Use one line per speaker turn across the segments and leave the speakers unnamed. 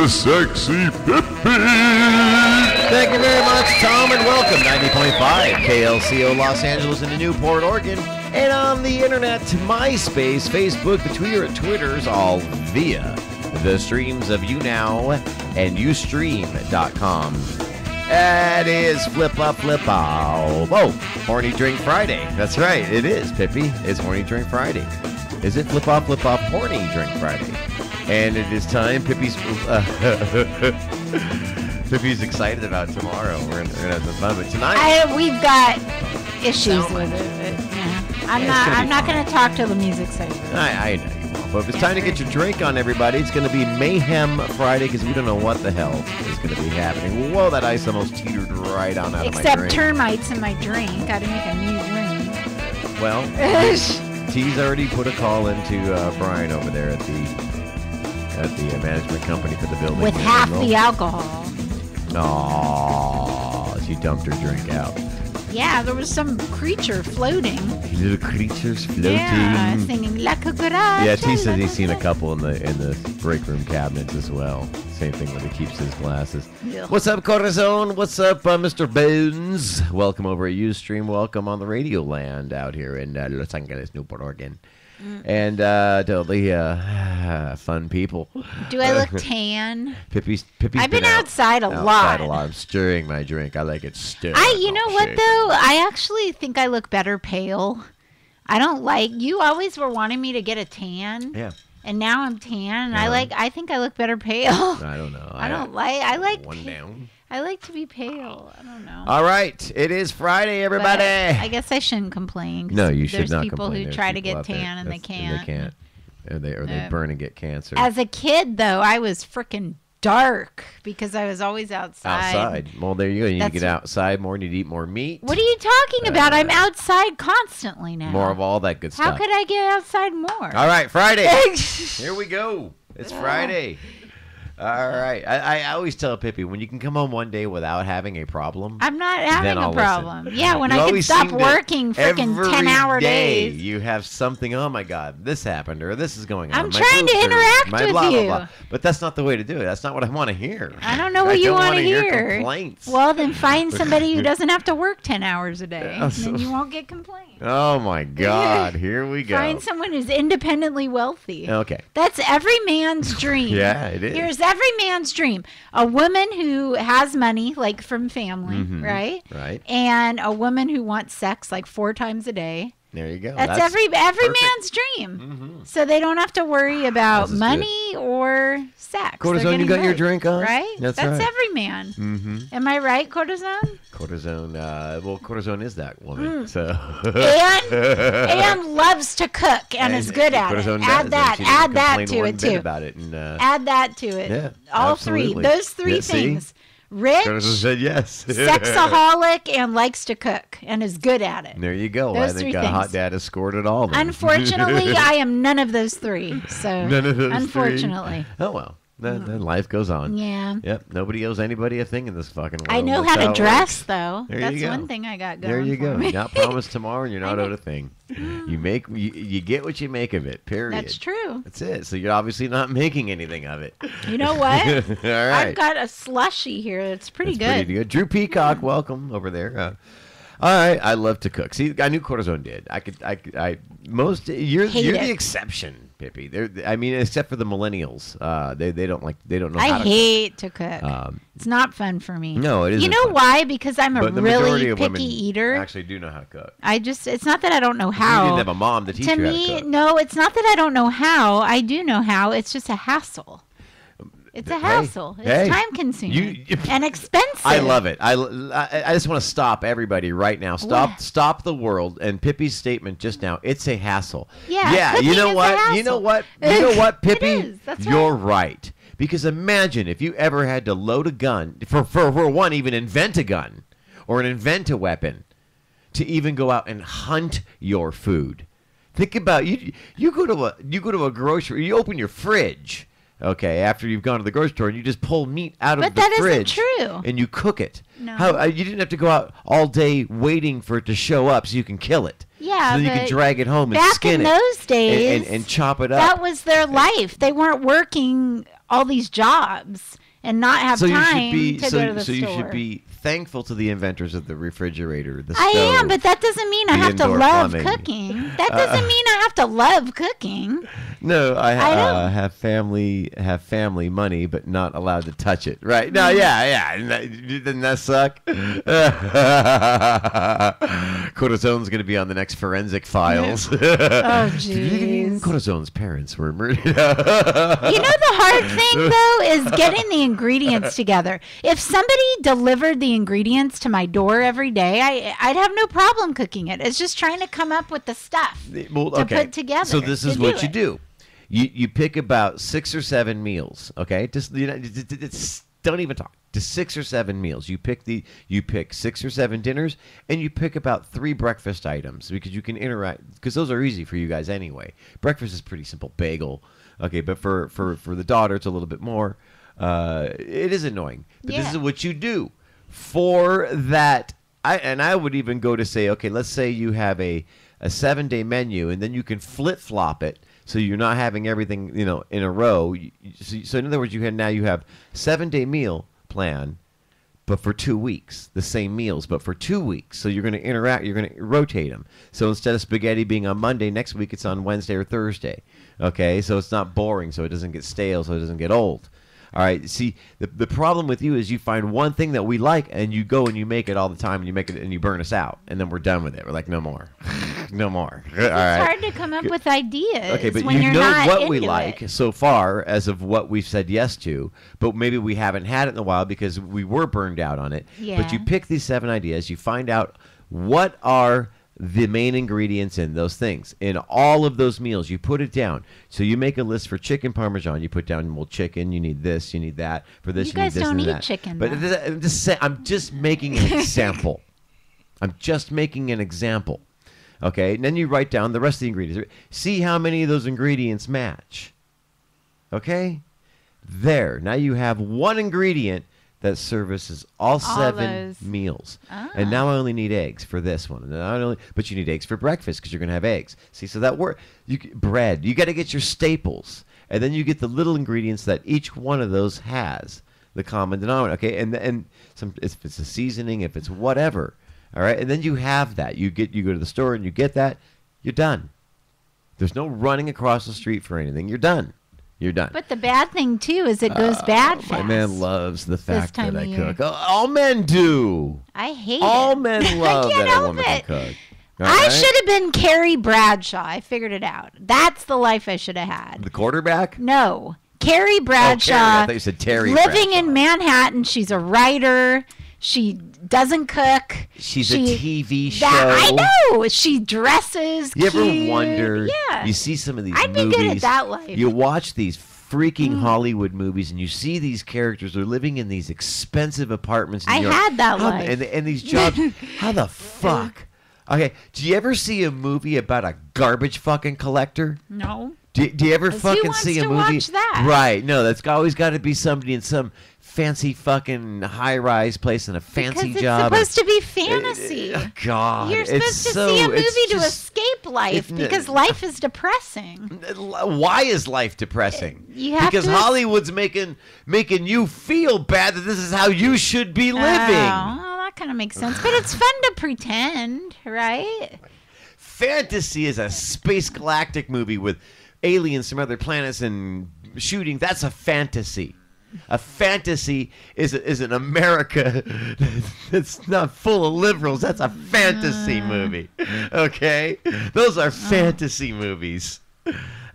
the sexy Pippi.
Thank you very much, Tom, and welcome. 90.5 KLCO Los Angeles into Newport, Oregon, and on the internet, MySpace, Facebook, the Twitter at Twitters, all via the streams of YouNow and Ustream.com. That is Flip Up, Flip Out. Oh, Horny Drink Friday. That's right, it is, Pippi. It's Horny Drink Friday. Is it Flip Up, Horny Drink Friday? And it is time. Pippi's Pippi's excited about tomorrow. We're gonna have some fun, but tonight
we've got issues with it. But, yeah. I'm not gonna talk till the music's over.
I know you won't. But if it's time to get your drink on, everybody, it's gonna be Mayhem Friday because we don't know what the hell is gonna be happening. Whoa, that ice almost teetered right on out of my drink.
Except termites in my drink. Got to make a new drink.
Well, T's already put a call into Brian over there at the management company for the building.
With half the alcohol.
No, she dumped her drink out.
Yeah, there was some creature floating.
Little creatures floating.
Yeah, singing La Cucaracha.
Yeah, T says he's seen a couple in the break room cabinets as well. Same thing when he keeps his glasses. Yeah. What's up, Corazon? What's up, Mr. Bones? Welcome over at Ustream. Welcome on the Radio Land out here in Los Angeles, Newport, Oregon. And to the fun people.
Do I look tan?
Pippi's
I've been outside a lot.
I'm stirring my drink. I like it stirred.
You know what, though? I actually think I look better pale. I don't like... You always were wanting me to get a tan.
Yeah.
And now I'm tan. And I think I look better pale.
I don't know.
I like
one down.
I like to be pale. I don't know.
All right. It is Friday, everybody.
But I guess I shouldn't complain.
No, you should not complain.
There's people who try to get tan and they can't.
They can't. Or they burn and get cancer.
As a kid, though, I was freaking dark because I was always outside.
Outside. Well, there you go. You need to get outside more. You need to eat more meat.
What are you talking about? I'm outside constantly now.
More of all that good stuff.
How could I get outside more?
All right, Friday. Here we go. It's Friday. All right. I always tell Pippi, when you can come home one day without having a problem.
I'm not having a problem. Listen. Yeah, when I can stop working freaking 10-hour days.
You have something, oh my God, this happened or this is going on.
I'm trying to interact with
blah,
you.
Blah, blah. But that's not the way to do it. That's not what I want to hear.
I don't know what you want to hear.
Complaints.
Well, then find somebody who doesn't have to work 10 hours a day. And then you won't get complaints.
Oh my God, here we go.
Find someone who's independently wealthy.
Okay.
That's every man's dream.
Yeah, it is.
Here's every man's dream. A woman who has money, like from family, right?
Right.
And a woman who wants sex like 4 times a day.
There you go.
That's every man's dream. So they don't have to worry about money or sex.
Cortisone, you got your drink on?
Right? That's right. Every man. Am I right, Cortisone?
Cortisone, well, Cortisone is that woman. So.
And loves to cook and is good at it. Add that to it too. Add that to it.
Yeah,
all
absolutely.
three. Those three things.
See?
Rich,
said yes.
sexaholic, and likes to cook and is good at it.
There you go.
Those
I think Hot Dad has scored it all. Then.
Unfortunately, I am none of those 3. So
none of those
unfortunately.
3. Oh well. Then life goes on.
Yeah.
Yep. Nobody owes anybody a thing in this fucking world.
I know how to dress, though. That's one thing I got going.
There you go.
Me.
You're not promised tomorrow, and you're not owed a thing. You get what you make of it. Period.
That's true.
That's it. So you're obviously not making anything of it.
You know what?
All right.
I've got a slushy here that's pretty good.
Pretty good. Drew Peacock, welcome over there. All right, I love to cook. See, I knew Cortisone did. You're the exception, Pippi. I mean, except for the millennials, they don't know how to cook.
I hate to cook. It's not fun for me.
No, it isn't.
You know
fun.
why? Because I'm a really picky eater.
Actually, do know how to cook.
It's not that I don't know how.
You didn't have a mom to teach you how to cook.
No, it's not that I don't know how. I do know how. It's just a hassle. It's a hassle. It's time-consuming and expensive.
I love it. I just want to stop everybody right now. Stop the world. And Pippi's statement just now. It's a hassle.
Yeah.
You know what? You know what, Pippi?
It is. That's
You're right. Because imagine if you ever had to load a gun for one, even invent a gun or invent a weapon to even go out and hunt your food. Think about you go to a grocery. You open your fridge. Okay, after you've gone to the grocery store and you just pull meat out of the fridge.
But that isn't true.
And you cook it.
No.
You didn't have to go out all day waiting for it to show up so you can kill it.
Yeah,
so then you can drag it home and skin it.
Back in those days,
and chop it up.
That was their life. They weren't working all these jobs and not have time to go to the store.
So you should be thankful to the inventors of the refrigerator, the stove.
I am, but that doesn't mean I have to love cooking. That doesn't mean I have to love cooking.
No, I have family money, but not allowed to touch it. Right? No, yeah. Doesn't that suck? Corazone's going to be on the next Forensic Files.
Oh, jeez.
Corazone's parents were murdered.
You know, the hard thing, though, is getting the ingredients together. If somebody delivered the ingredients to my door every day, I'd have no problem cooking it. It's just trying to come up with the stuff to put together.
So this is what you do. You pick about 6 or 7 meals, okay? Just don't even talk. Just 6 or 7 meals. You pick 6 or 7 dinners, and you pick about 3 breakfast items because you can interact. Because those are easy for you guys anyway. Breakfast is pretty simple, bagel, okay. But for the daughter, it's a little bit more. It is annoying, but this is what you do for that. I would even go to say, okay, let's say you have a 7-day menu, and then you can flip-flop it. So you're not having everything, in a row. So in other words, you have 7-day meal plan, but for 2 weeks, the same meals, but for 2 weeks. So you're going to interact. You're going to rotate them. So instead of spaghetti being on Monday, next week it's on Wednesday or Thursday. Okay, so it's not boring. So it doesn't get stale. So it doesn't get old. All right. See, the problem with you is you find one thing that we like, and you go and you make it all the time, and you make it and you burn us out, and then we're done with it. We're like, no more, no more.
It's hard to come up with ideas.
Okay, but
when
you
you're
know
not
what we
into
like
it.
so far as of what we've said yes to, but maybe we haven't had it in a while because we were burned out on it.
Yeah.
But you pick these 7 ideas, you find out what are the main ingredients in those things. In all of those meals, you put it down. So you make a list for chicken parmesan. You put down, well, chicken, you need this, you need that. For this,
You
you need
guys
this
don't
and
eat
that.
chicken,
But I'm just making an example. I'm just making an example. Okay, and then you write down the rest of the ingredients. See how many of those ingredients match. Okay? There. Now you have one ingredient that services all 7 meals. And now I only need eggs for this one. But you need eggs for breakfast because you're going to have eggs. See, so that works. Bread. You got to get your staples. And then you get the little ingredients that each one of those has, the common denominator. Okay, and if it's a seasoning, if it's whatever. All right, and then you have that. You go to the store and you get that. You're done. There's no running across the street for anything. You're done. You're done.
But the bad thing, too, is it goes bad fast.
My man loves the fact that I cook. All men do.
I hate
all
it.
men love
I can't
that a
help
woman
it.
can cook.
I should have been Carrie Bradshaw. I figured it out. That's the life I should have had.
The quarterback?
No. Carrie Bradshaw.
Carrie. I thought you said Terry
living
Bradshaw.
in Manhattan. She's a writer. She doesn't cook.
She's a TV show.
I know. She dresses
You
cute.
ever wonder?
Yeah.
You see some of these
I'd
movies.
be good at that life.
You watch these freaking Hollywood movies, and you see these characters. They're living in these expensive apartments in New York.
had that life.
And these jobs. How the fuck? Okay. Do you ever see a movie about a garbage fucking collector?
No.
Do you ever fucking see a
who
movie?
wants to watch that?
Right. No, that's always got to be somebody in some fancy fucking high-rise place in a fancy
Because
job.
it's supposed to be fantasy.
God,
You're supposed to see a movie to escape life because life is depressing.
Why is life depressing?
You have
because
to-
Hollywood's making you feel bad that this is how you should be living.
Oh, well, that kind of makes sense. But it's fun to pretend, right?
Fantasy is a space galactic movie with aliens from other planets and shooting. That's a fantasy. A fantasy is an America that's not full of liberals. That's a fantasy movie. Okay? Those are fantasy movies.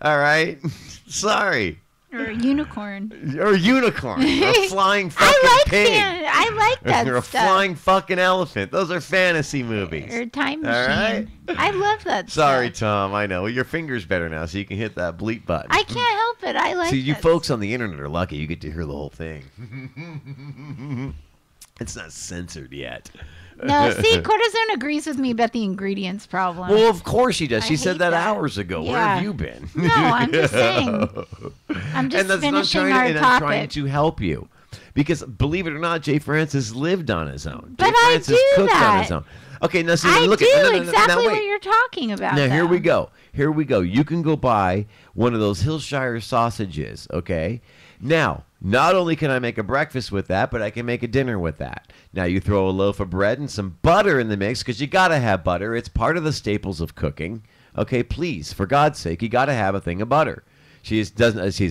All right? Sorry.
Or a unicorn.
Or a unicorn. Or a flying fucking pig.
I like that
Or a
stuff.
flying fucking elephant. Those are fantasy movies.
Or a time
All
machine.
right?
I love that
Sorry,
stuff.
Tom. I know. Well, your finger's better now, so you can hit that bleep button.
I can't help it. I like
See, you
that
folks on the internet are lucky. You get to hear the whole thing. It's not censored yet.
No, see, Cortisone agrees with me about the ingredients problem.
Well, of course she does.
I
She said
hate
that
that.
hours ago. Where
Yeah.
have you been?
No, I'm just saying. I'm just finishing our
I'm
topic.
trying to help you. Because, believe it or not, Jay Francis lived on his own.
But
Jay
I
Francis
do
cooked on
that.
his own. Okay, now see,
I
look
do
at
exactly
now,
what you're talking about.
Now, here
though.
we go. Here we go. You can go buy one of those Hillshire sausages, okay? Now, not only can I make a breakfast with that, but I can make a dinner with that. Now, you throw a loaf of bread and some butter in the mix because you got to have butter. It's part of the staples of cooking. Okay, please, for God's sake, you got to have a thing of butter. She's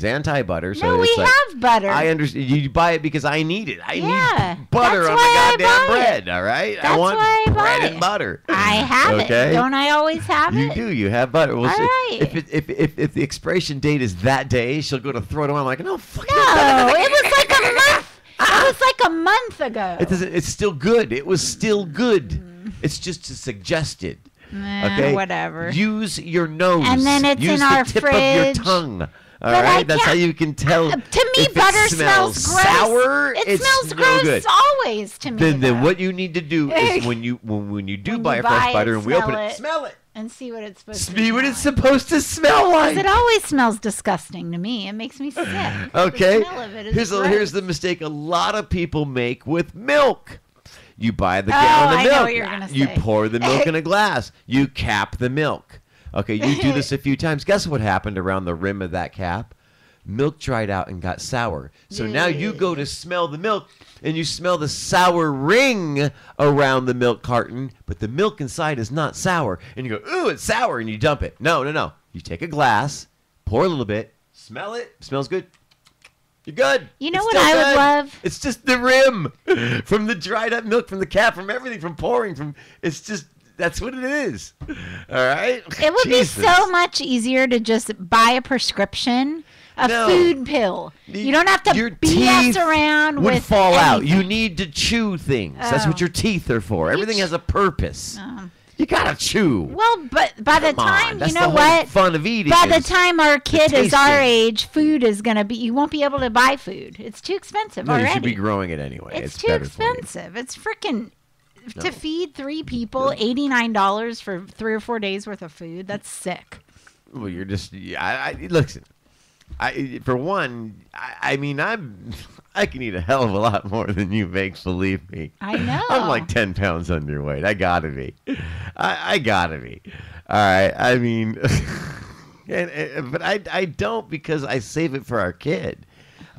anti-butter, so
No, we
it's like,
have butter.
I understand. You buy it because I need it. I
Yeah,
need butter
that's
on
why
the
I
goddamn
buy
bread.
it.
All right, I
That's
want
why I buy
bread
it.
and butter.
I have
Okay?
it. Don't I always have
You
it?
do. You have butter. Well,
All
so
right.
if the expiration date is that day, she'll go to throw it away. I'm like, no, fuck
No, it was like a month. It was like a month ago.
It doesn't. It's still good. It was still good. It's just suggested. Okay.
Whatever.
Use your nose.
And then it's
Use
in
the
our
tip of your
fridge.
tongue. All
But I
right. That's how
can't-
you can tell.
To me,
if
butter
it smells
gross.
sour.
It
it's
smells
no
gross
good.
always to me.
Then
though.
what you need to do is when you do
When
buy
you
a fresh
buy it,
butter and we open
smell
it,
it.
smell it.
And see what it's supposed to
See what
smell
it's
like.
supposed to smell like.
It always smells disgusting to me. It makes me sick.
Okay.
The smell of it is
Here's
gross.
the mistake a lot of people make with milk. You buy the
Oh,
gallon of
I
milk.
know what you're gonna
You
say.
pour the milk in a glass. You cap the milk. Okay, you do this a few times. Guess what happened around the rim of that cap? Milk dried out and got sour. So now you go to smell the milk and you smell the sour ring around the milk carton, but the milk inside is not sour. And you go, ooh, it's sour, and you dump it. No. You take a glass, pour a little bit, smell it. Smells good. You're good.
You know
It's
what
still
I would
good.
love?
It's just the rim from the dried up milk, from the cap, from everything, from pouring, from. It's just that's what it is. All right.
It would
Jesus.
be so much easier to just buy a prescription, a
No.
food pill. You don't have to
Your
BS
teeth
around
would
with
fall out.
anything.
You need to chew things. That's
Oh.
what your teeth are for. Everything has a purpose. You gotta chew.
Well, but by the
Come on,
time,
that's
you know
the whole
what?
fun of eating.
By the
is-
time our kid is our
tasting.
age, food is going to be, you won't be able to buy food. It's too expensive
No,
already.
you should be growing it anyway.
It's too
better for you.
expensive. It's freaking,
No.
to feed 3 people, $89 for 3 or 4 days worth of food. That's sick.
Well, you're just. Listen. For one, I mean, I can eat a hell of a lot more than you make. Believe me.
I know.
I'm like 10 pounds underweight. I gotta be. I gotta be. All right. I mean, but I don't because I save it for our kid.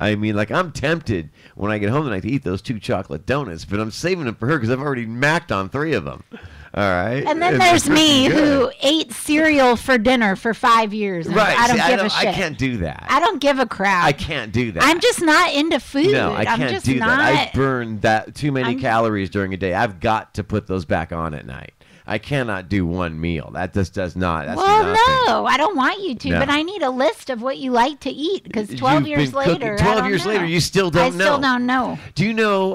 I mean, like, I'm tempted when I get home tonight to eat those 2 chocolate donuts, but I'm saving them for her because I've already macked on 3 of them. All right.
And then
It's
there's me
freaking
who
good.
ate cereal for dinner for 5 years. And
Right.
I don't
See,
give a shit.
I can't do that.
I don't give a crap.
I can't do that.
I'm just not into food.
No, I
I'm
can't
just
do
not.
that. I burn that too many
I'm-
calories during a day. I've got to put those back on at night. I cannot do one meal. That just does not. That's
Well,
nothing.
no, I don't want you to,
No.
but I need a list of what you like to eat because 12
You've
years
been cooking-
later,
12
I don't
years
know.
later, you still don't
I
know.
still don't know.
Do you know?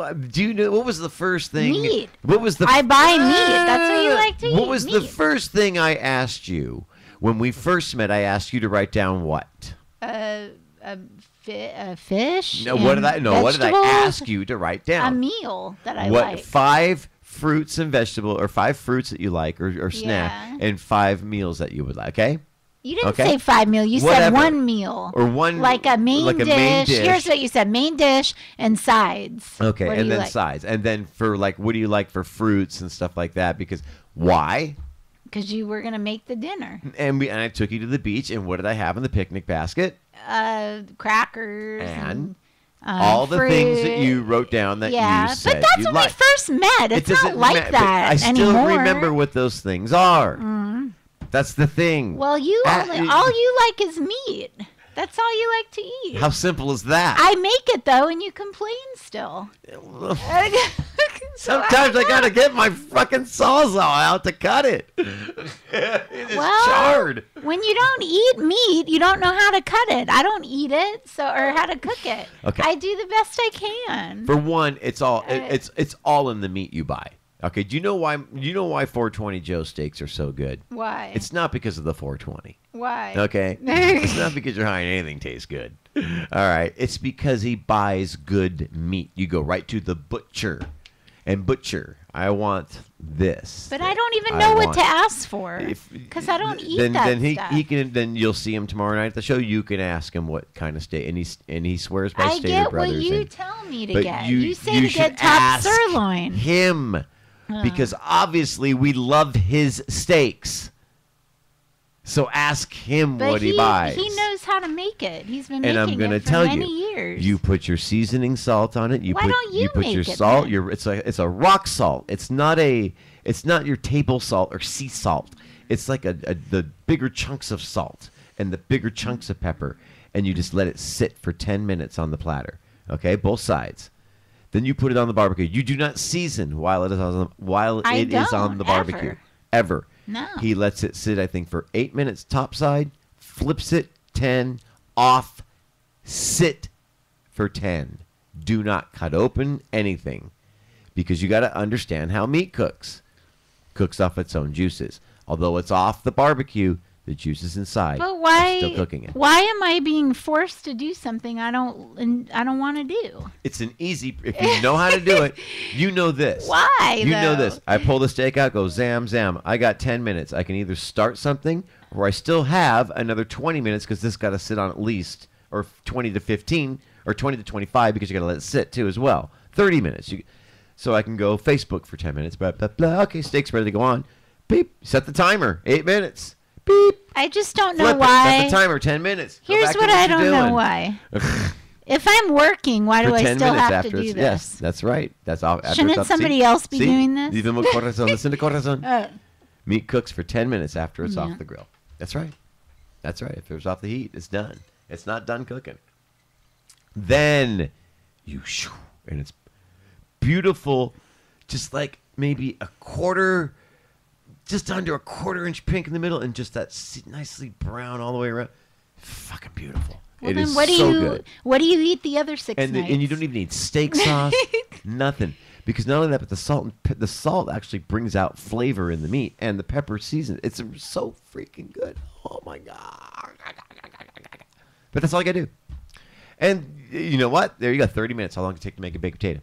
What was the first thing?
Meat.
What was the?
I buy meat. That's what you like to eat.
What was the
meat.
first thing I asked you when we first met? I asked you to write down what?
Fish.
No, what did I? No, what did I
vegetables,
ask you to write down?
A meal that I
What
like.
5 fruits and vegetable or 5 fruits that you like or snack
Yeah.
and 5 meals that you would like, okay?
You didn't
Okay.
say 5 meal. You
Whatever.
said 1 meal.
Or one
like a main
like a
dish.
main dish.
Here's what you said: main dish and sides.
Okay,
What do
and
you
then
like?
sides. And then for like what do you like for fruits and stuff like that because why?
Because you were gonna make the dinner.
And I took you to the beach and what did I have in the picnic basket?
Crackers
And
and
all the things that
fruit.
you wrote down that
Yeah,
you said
but that's
you
when
liked.
we first met. It's not
doesn't
like
ma- but
that
I still
anymore.
remember what those things are. That's the thing.
Well, you
Uh,
only all you like is meat. That's all you like to eat.
How simple is that?
I make it though, and you complain still. So
Sometimes I
don't
gotta
know.
get my fucking sawzall out to cut it. It's
Well,
charred.
When you don't eat meat, you don't know how to cut it. I don't eat it, or how to cook it.
Okay.
I do the best I can.
For one, it's all it's all in the meat you buy. Okay, do you know why 420 Joe steaks are so good?
Why?
It's not because of the 420.
Why?
Okay? It's not because you're high and anything tastes good. All right, it's because he buys good meat. You go right to the butcher. And butcher, I want this.
But I don't even
I
know what
want-
to ask for
If-
because I don't eat
then,
that
then
stuff.
he can then you'll see him tomorrow night at the show. You can ask him what kind of steak, and he swears by
I
Stater
get
Brothers.
what you
and-
tell me to
but
get. You say to
should
get top
ask
sirloin.
him because obviously we love his steaks. So ask him
But
what he buys.
He knows how to make it. He's been
And
making
I'm gonna
it for
tell
many
you,
years.
you put your seasoning salt on it.
Why don't you
put
make
your
it
salt.
then?
It's a rock salt. It's not your table salt or sea salt. It's like the bigger chunks of salt and the bigger chunks of pepper, and you just let it sit for 10 minutes on the platter. Okay, both sides. Then you put it on the barbecue. You do not season while it is on the barbecue. Ever.
No.
He lets it sit, I think, for 8 minutes top side, flips it, 10, off, sit for 10. Do not cut open anything, because you got to understand how meat cooks. Cooks off its own juices. Although it's off the barbecue, the juices inside
But
are
why?
still cooking it.
Why am I being forced to do something I don't want to do?
It's an easy, if you know how to do it, you know this.
Why?
You know
though?
this. I pull the steak out, go zam, zam. I got 10 minutes. I can either start something, or I still have another 20 minutes, because this got to sit on at least, or 20 to 15, or 20 to 25, because you got to let it sit too as well. 30 minutes. So I can go Facebook for 10 minutes. Blah, blah, blah. Okay, steak's ready to go on. Beep. Set the timer. 8 minutes. Beep.
I just don't know
Flip it.
why.
Set the timer. 10 minutes. Go
Here's
back to
what I
you're
don't know
doing.
why. If I'm working, why do
For
I
10
still
minutes
have to
after
do
it's,
this?
yes, that's right. That's all. after
Shouldn't
it's up.
somebody
See?
else be
See?
doing this?
Listen to corazón. Listen to corazón. Meat cooks for 10 minutes after it's
Yeah.
off the grill. That's right. That's right. If it's off the heat, it's done. It's not done cooking. Then you shoo, and it's beautiful, just like maybe a quarter, just under a quarter-inch pink in the middle, and just that nicely brown all the way around. Fucking beautiful.
Well,
It
then
is
what do
so
you
good.
what do you eat the other 6
And
nights?
and you don't even need steak sauce, nothing, because not only that, but the salt actually brings out flavor in the meat, and the pepper season. It's so freaking good. Oh my god! But that's all I gotta do. And you know what? There you go. 30 minutes. How long does it take to make a baked potato?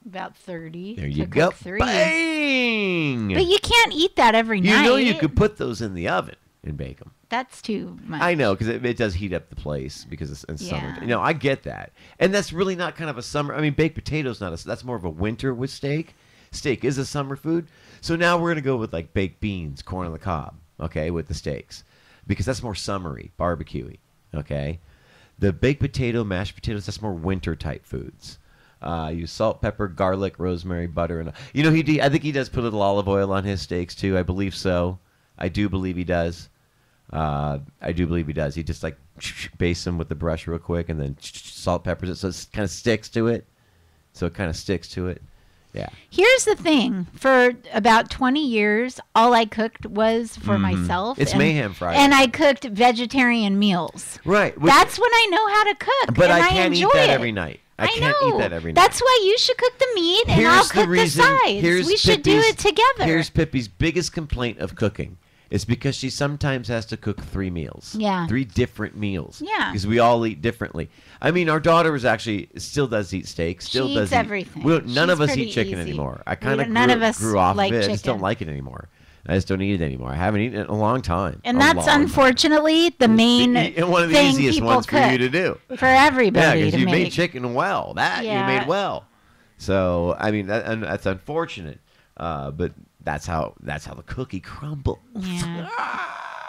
About 30.
There
to
you go.
cook 3.
Bang!
But you can't eat that every
You
night.
know you could put those in the oven and bake them.
That's too much.
I know, because it does heat up the place because it's in summer.
Yeah.
You know, I get that, and that's really not kind of a summer. I mean, baked potatoes that's more of a winter with steak. Steak is a summer food, so now we're gonna go with like baked beans, corn on the cob, okay, with the steaks, because that's more summery, barbecuey, okay. The baked potato, mashed potatoes, that's more winter type foods. Use salt, pepper, garlic, rosemary, butter, and I think he does put a little olive oil on his steaks too. I believe so. I do believe he does. I do believe he does. He just like baste them with the brush real quick, and then salt, peppers it, so it kind of sticks to it. Yeah.
Here's the thing. For about 20 years, all I cooked was for myself.
It's Mayhem Friday.
And I cooked vegetarian meals.
Right.
That's when I know how to cook.
But
and
I can't
enjoy
eat that
it.
every night. I can't
know.
eat that every night.
That's why you should cook the meat and I'll cook the sides. We should do it together.
Here's Pippi's biggest complaint of cooking. It's because she sometimes has to cook 3 meals.
Yeah.
3 different meals.
Yeah.
Because we all eat differently. I mean, our daughter still does eat steak. Still
She
does
eats
eat
everything.
None of
She's
us eat
pretty
chicken
easy.
anymore. I
We
kind of
don't- none of us
grew off
like
of it. I just don't
chicken.
like it anymore. I just don't eat it anymore. I haven't eaten it in a long time.
And
A
that's
long time.
unfortunately the main
And one of the
thing
easiest
people
ones
cook
for you to do.
for everybody
Yeah, because
to
you
make.
made chicken well. That you
Yeah.
made well. So I mean, that's unfortunate. But that's how the cookie crumbles.
Yeah.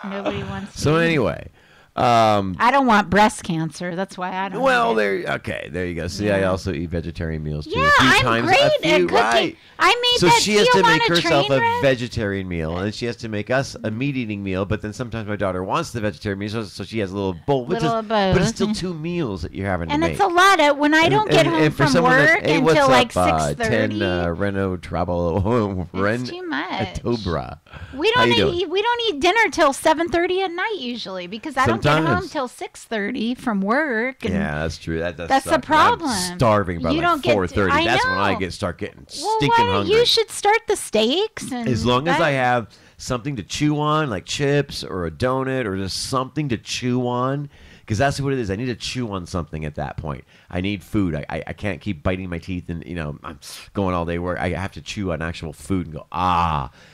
Nobody wants to.
So
eat.
anyway,
I don't want breast cancer. That's why I don't.
well,
eat it.
there you go. See, I
Yeah.
also eat vegetarian meals too.
Yeah,
a few
I'm
times,
great
a
at
few,
cooking.
right.
I made
So
that
she has to
seal
make
on a
herself
train
a
wreck.
vegetarian meal, and then she has to make us a meat-eating meal. But then sometimes my daughter wants the vegetarian meal, so she has a little bowl.
Little of
but it's
both,
still
yeah.
2 meals that you're having to
And
make.
it's a lot of when I don't get home
for
from
someone
work
that, hey, what's
until like
up,
6:30.
10 Renault Travel
It's too much.
Tobra.
We
How
don't
you doing?
eat dinner till 7:30 at night usually because I don't get home
Sometimes.
till 6:30 from work. And
Yeah, that's true. That does
That's the
suck.
problem.
I'm starving by
You
like
don't get to-
4:30.
I
That's when I
know.
start getting
well,
stinking
why don't
hungry.
you should start the steaks and
As long as
that-
I have something to chew on, like chips or a donut or just something to chew on, because that's what it is. I need to chew on something at that point. I need food. I can't keep biting my teeth and I'm going all day work. I have to chew on actual food and go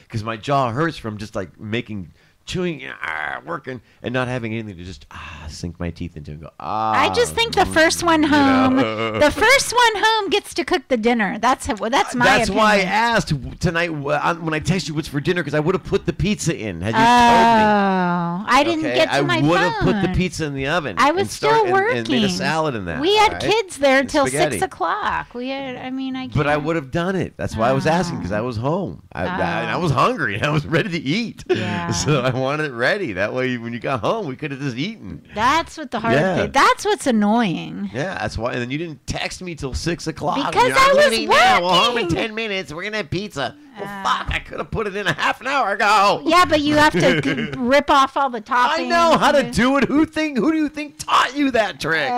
because my jaw hurts from just like making chewing, working, and not having anything to just sink my teeth into and go,
I just think the first one home, the first one home gets to cook the dinner. That's my opinion.
That's why I asked tonight when I text you what's for dinner, because I would have put the pizza in had you
Oh,
told me.
I didn't get to my phone.
I would have put the pizza in the oven.
I was still working.
And made a salad in that.
We had kids there till
spaghetti.
6 o'clock. I can't.
But I would have done it. That's why I was asking, because I was home. I was hungry and I was ready to eat.
Yeah.
So I wanted it ready. That way, when you got home, we could have just eaten.
That's what the hard thing. That's what's annoying.
Yeah, that's why. And then you didn't text me till 6 o'clock.
Because I was working.
Now. Well, home in 10 minutes. We're gonna have pizza. Well, fuck! I could have put it in a half an hour ago.
Yeah, but you have to rip off all the toppings.
I know how to do it. Who do you think taught you that trick?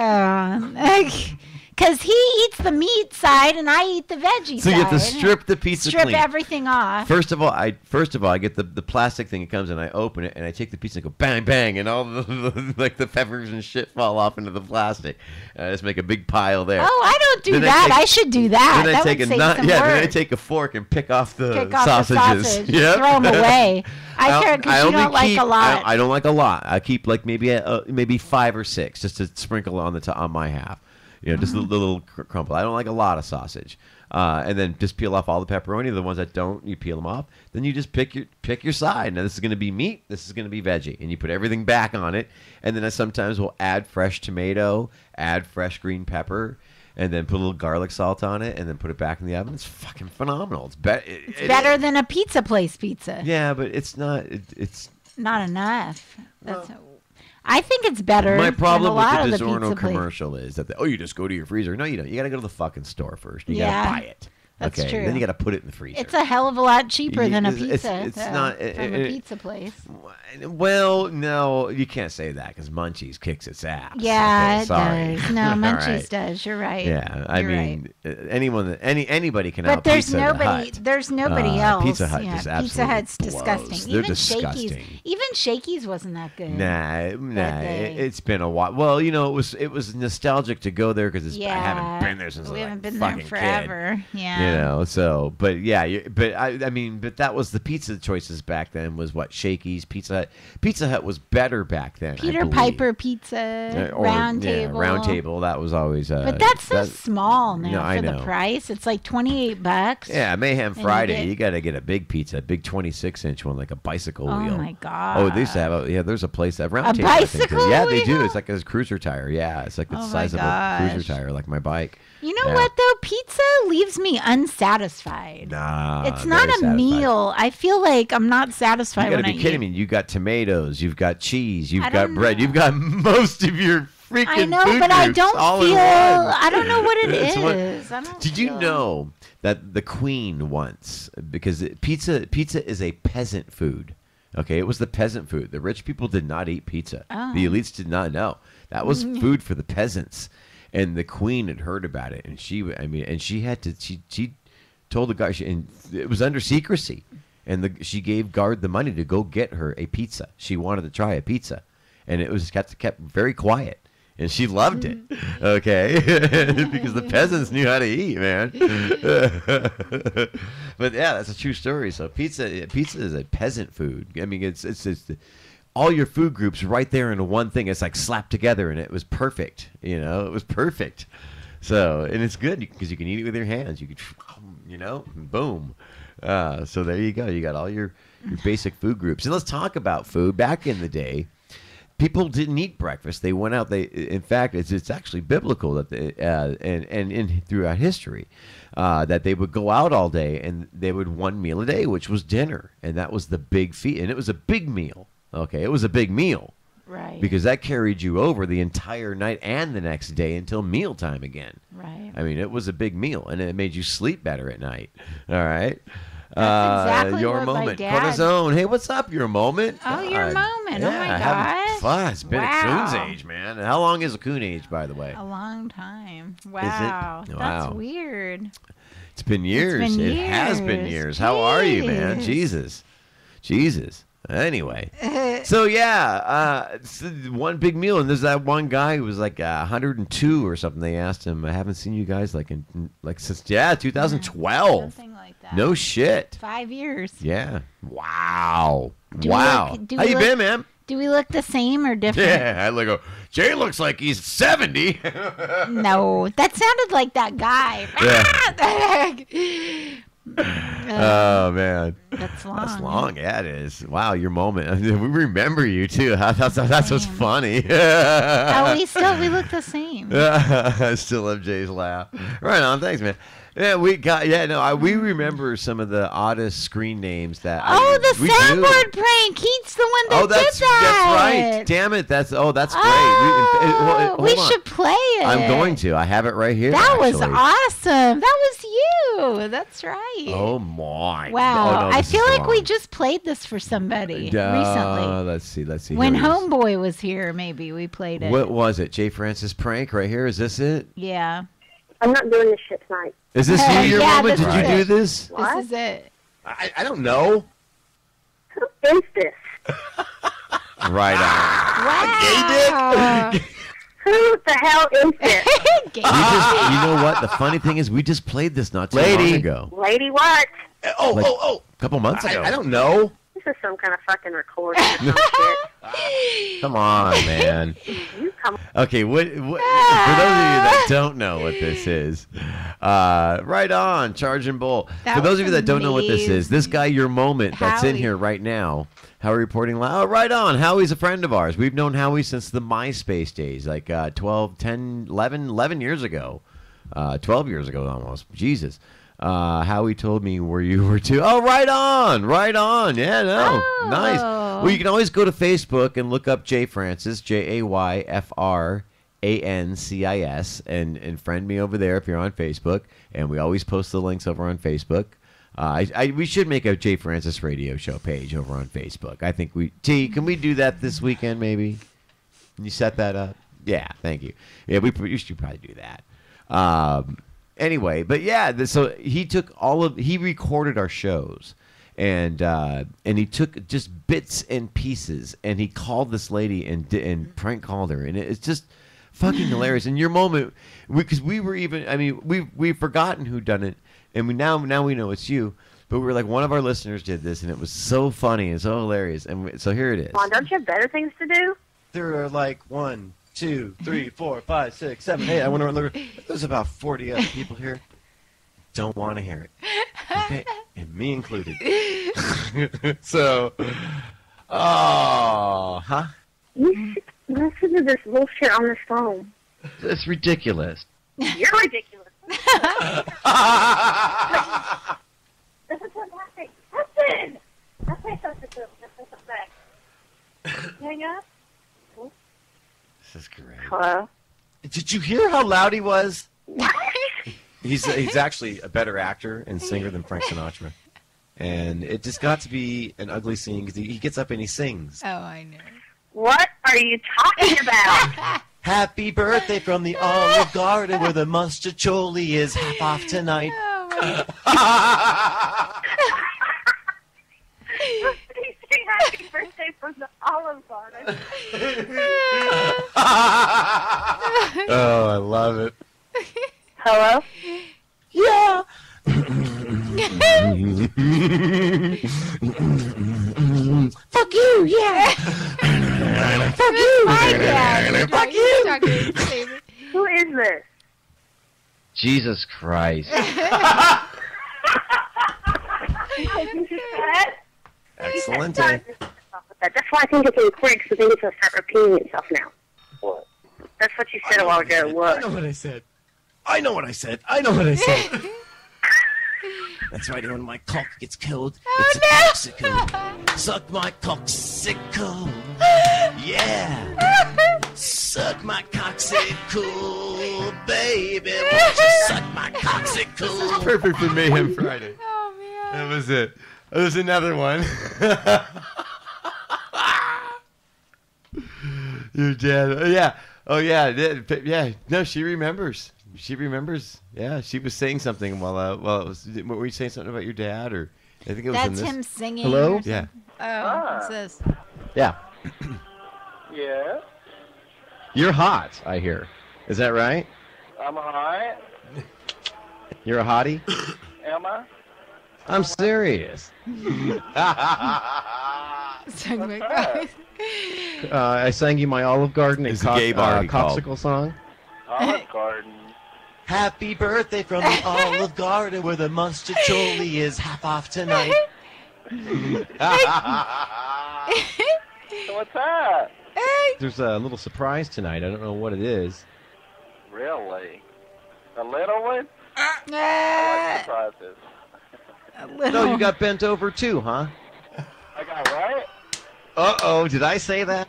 Because he eats the meat side and I eat the veggie side.
So you have to strip the pizza clean.
Strip everything off.
First of all, I get the plastic thing. It comes and I open it and I take the pizza and go bang bang, and all the peppers and shit fall off into the plastic. I just make a big pile there.
Oh, I don't do that. I should do that.
Then
that would save some work.
Then I take a fork and pick off the sausages.
Yep. Throw them away. I care because you don't like a lot.
I don't like a lot. I keep like maybe 5 or 6 just to sprinkle on my half. Just the little crumple. I don't like a lot of sausage. And then just peel off all the pepperoni. The ones that don't, you peel them off. Then you just pick your side. Now, this is going to be meat. This is going to be veggie. And you put everything back on it. And then I sometimes will add fresh tomato, add fresh green pepper, and then put a little garlic salt on it, and then put it back in the oven. It's fucking phenomenal. It's
better than a pizza place pizza.
Yeah, but it's not. It's
not enough. I think it's better.
My problem
than a lot
with the
of
DiGiorno
pizza
commercial is that you just go to your freezer. No, you don't. You got to go to the fucking store first. You got to buy it.
That's
okay,
true.
Then you got to put it in the freezer.
It's a hell of a lot cheaper than a pizza.
It's not
from a pizza place.
Well, no, you can't say that because Munchies kicks its ass.
Yeah,
okay,
it does. No, Munchies does. You're right.
Yeah, I mean, anybody can.
But there's nobody. There's nobody else.
Pizza Hut just absolutely
Pizza Hut's
blows.
disgusting.
They're disgusting.
Even Shakey's wasn't that good.
Nah. It's been a while. Well, it was nostalgic to go there because I haven't been there since
we haven't been
there
forever. Kid. Yeah.
So, but yeah, but but that was the pizza choices back then. Was what Shakey's, Pizza Hut. Pizza Hut was better back then.
Peter Piper Pizza, Round Table.
Yeah, Round Table. That was always.
But that's so small now for the price. It's like $28.
Yeah, Mayhem Friday. You got to get a big pizza, a big 26-inch one, like a bicycle wheel.
Oh my god.
Oh, they used to have there's a place that Round
Table.
Bicycle wheel? Yeah, they do.
It's
like a cruiser tire. Yeah, it's like the size of a cruiser tire, like my bike.
You know what though? Pizza leaves me unsatisfied.
Nah,
it's not a meal. I feel like I'm not satisfied when I eat.
You gotta be kidding me. You got tomatoes, you've got cheese, you've got bread, you've got most of your freaking
I know,
food
but I
groups
don't
all
feel.
in one.
I don't know what it is.
Did you know that the Queen once, because pizza is a peasant food. Okay, it was the peasant food. The rich people did not eat pizza.
Oh.
The elites did not know. That was food for the peasants. And the Queen had heard about it, and she told the guy, and it was under secrecy, and she gave guard the money to go get her a pizza. She wanted to try a pizza, and it was kept very quiet, and she loved it. Okay, because the peasants knew how to eat, man. But yeah, that's a true story. So pizza is a peasant food. I mean, it's all your food groups right there in one thing. It's like slapped together, and it was perfect. It was perfect. So, and it's good because you can eat it with your hands. You can, boom. So there you go. You got all your basic food groups. And let's talk about food. Back in the day, people didn't eat breakfast. They went out. In fact, it's actually biblical that and throughout history that they would go out all day and they would one meal a day, which was dinner, and that was the big feast, and it was a big meal. Okay, it was a big meal.
Right.
Because that carried you over the entire night and the next day until mealtime again.
Right.
I mean, it was a big meal, and it made you sleep better at night. All right.
That's exactly
your
what
moment.
my dad...
Corazon. Hey, what's up? Your moment.
Oh, your moment.
Yeah,
oh my gosh.
Fun. It's been a coon's age, man. How long is a coon age, by the way?
A long time. Wow.
Is it?
That's weird.
It's been years. It has been years. How are you, man? Jesus. Anyway, so yeah, it's one big meal, and there's that one guy who was like 102 or something. They asked him, "I haven't seen you guys since 2012."
Something like that.
No shit.
5 years.
Yeah. Wow.
Do
wow.
we
How you
look-
been, man?
Do we look the same or different?
Yeah, I look. Jay looks like he's 70.
No, that sounded like that guy.
Oh man,
That's long.
that's long. Yeah, it is. Wow, your moment. We remember you too. That's what's
Same.
funny.
Oh, we look the same.
I still love Jay's laugh. Right on. Thanks, man. Yeah, we remember some of the oddest screen names that.
The
we do.
soundboard prank. He's the one that
That's
did that.
right. Damn it. That's great.
Oh,
Hold
we
on.
should play it.
I'm going to. I have it right here.
That was
actually.
awesome. That was you. That's right.
Oh my.
Wow.
Oh, no,
I
this is
feel like we
wrong.
just played this for somebody recently.
Let's see.
When
Here it is.
Homeboy was here, maybe we played it.
What was it? Jay Francis prank right here. Is this it?
Yeah.
I'm not doing this shit tonight.
Is this you, your
Yeah,
moment?
this
Did
is
you
it.
do this?
What?
This is it.
I don't know.
Who is this?
Right
Wow.
Who the hell is this?
Gay.
you know what? The funny thing is, we just played this not too long ago.
Lady what?
A couple months ago. I don't know.
This is some kind of fucking recording or some shit.
Come on, man.
You come
Okay, what? For those of you that don't know what this is, right on, Charge and Bolt.
That
For those of
was
you that don't know what this is, this guy, your moment, that's in
Howie.
here right now. Howie reporting live. Oh, right on. Howie's a friend of ours. We've known Howie since the MySpace days, like 11 years ago. 12 years ago almost. Jesus. Howie told me where you were too. Oh, right on. Yeah, no.
Oh.
Nice. Well, you can always go to Facebook and look up Jay Francis, JayFrancis, and friend me over there if you're on Facebook. And we always post the links over on Facebook. We should make a Jay Francis radio show page over on Facebook. I think can we do that this weekend maybe? Can you set that up? Yeah, thank you. Yeah, we should probably do that. Anyway, but yeah, so he recorded our shows, and he took just bits and pieces, and he called this lady and prank called her, and it's just fucking hilarious. And your moment, because we've forgotten who done it, and now we know it's you. But we were like, one of our listeners did this, and it was so funny and so hilarious. And so here it is.
on. Don't you have better things to do?
There are like 1, 2, 3, 4, 5, 6, 7, 8. I wonder what number. There's about 40 other people here. Don't want to hear it. Okay? And me included. So, huh?
You should listen to this bullshit on this phone.
That's ridiculous.
You're ridiculous. This is what's happening. Listen! I'll say something to him. I'll say something back. Hang up.
This is great.
Hello?
Did you hear how loud he was? He's actually a better actor and singer than Frank Sinatra. And it just got to be an ugly scene because he gets up and he sings.
Oh, I know.
What are you talking about?
Happy birthday from the Olive Garden where the mustard choli is half off tonight.
Oh, my
He sang happy birthday from the Olive Garden.
Oh, I love it.
Hello?
Yeah. Fuck you, yeah. Fuck you.
My dad.
Fuck you.
Who is this?
Jesus Christ.
Excellent.
That's why I think it's incorrect, because I think it's going to start repeating itself now. What? That's what you said a while ago.
I
What?
know what I said. I know what I said. I know what I said. That's right, when my cock gets killed, it's a coxicle. Suck my coxicle. Yeah. Suck my coxicle, baby. Won't you suck my coxicle?
Perfect for Mayhem Friday.
Oh, man.
That was it. There's another one. Your dad. Yeah. Oh, yeah. Yeah. No, she remembers. She remembers. Yeah, she was saying something while it was. Were you saying something about your dad, or I think it was in
That's
this.
him singing.
Hello?
or
Yeah.
something. Oh, what's this?
Yeah.
Yeah,
You're hot, I hear. Is that right?
I'm hot.
You're a hottie?
Am I?
I'm serious. I sang you my Olive Garden and
It's a gay bar, he called.
Popsicle song.
Olive Garden.
Happy birthday from the Olive Garden, where the mustard choli is half off tonight.
So what's that?
There's a little surprise tonight. I don't know what it is.
Really? A little one? I like surprises.
No, you got bent over too, huh?
I got what?
Uh-oh, did I say that?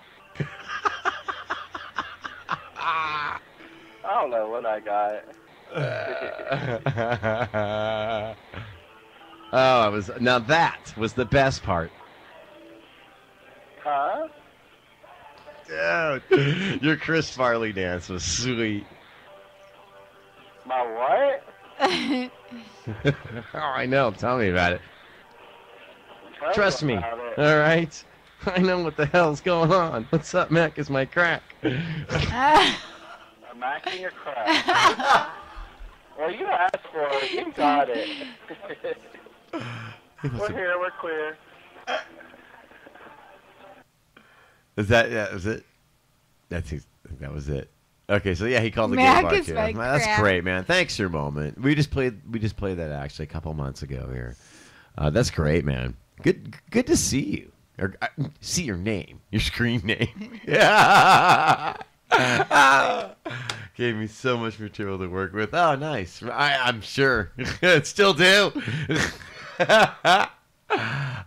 I don't know what I got.
Now that was the best part.
Huh?
Dude, your Chris Farley dance was sweet.
My what?
Oh, I know. Tell me about it.
Tell me
Trust me.
about it.
All right. I know what the hell's going on. What's up, Mac? Is my crack.
I'm acting your crap. Well, you asked for it. You got it. We're here. We're clear.
Is that? Yeah, was it? That was it. Okay, so yeah, he called the
Mac
gay bar
is
too.
my
That's
crap.
great, man. Thanks for your moment. We just played that actually a couple months ago here. That's great, man. Good to see you. Or see your name, your screen name. Yeah. Gave me so much material to work with. Oh, nice. I'm sure. Still do.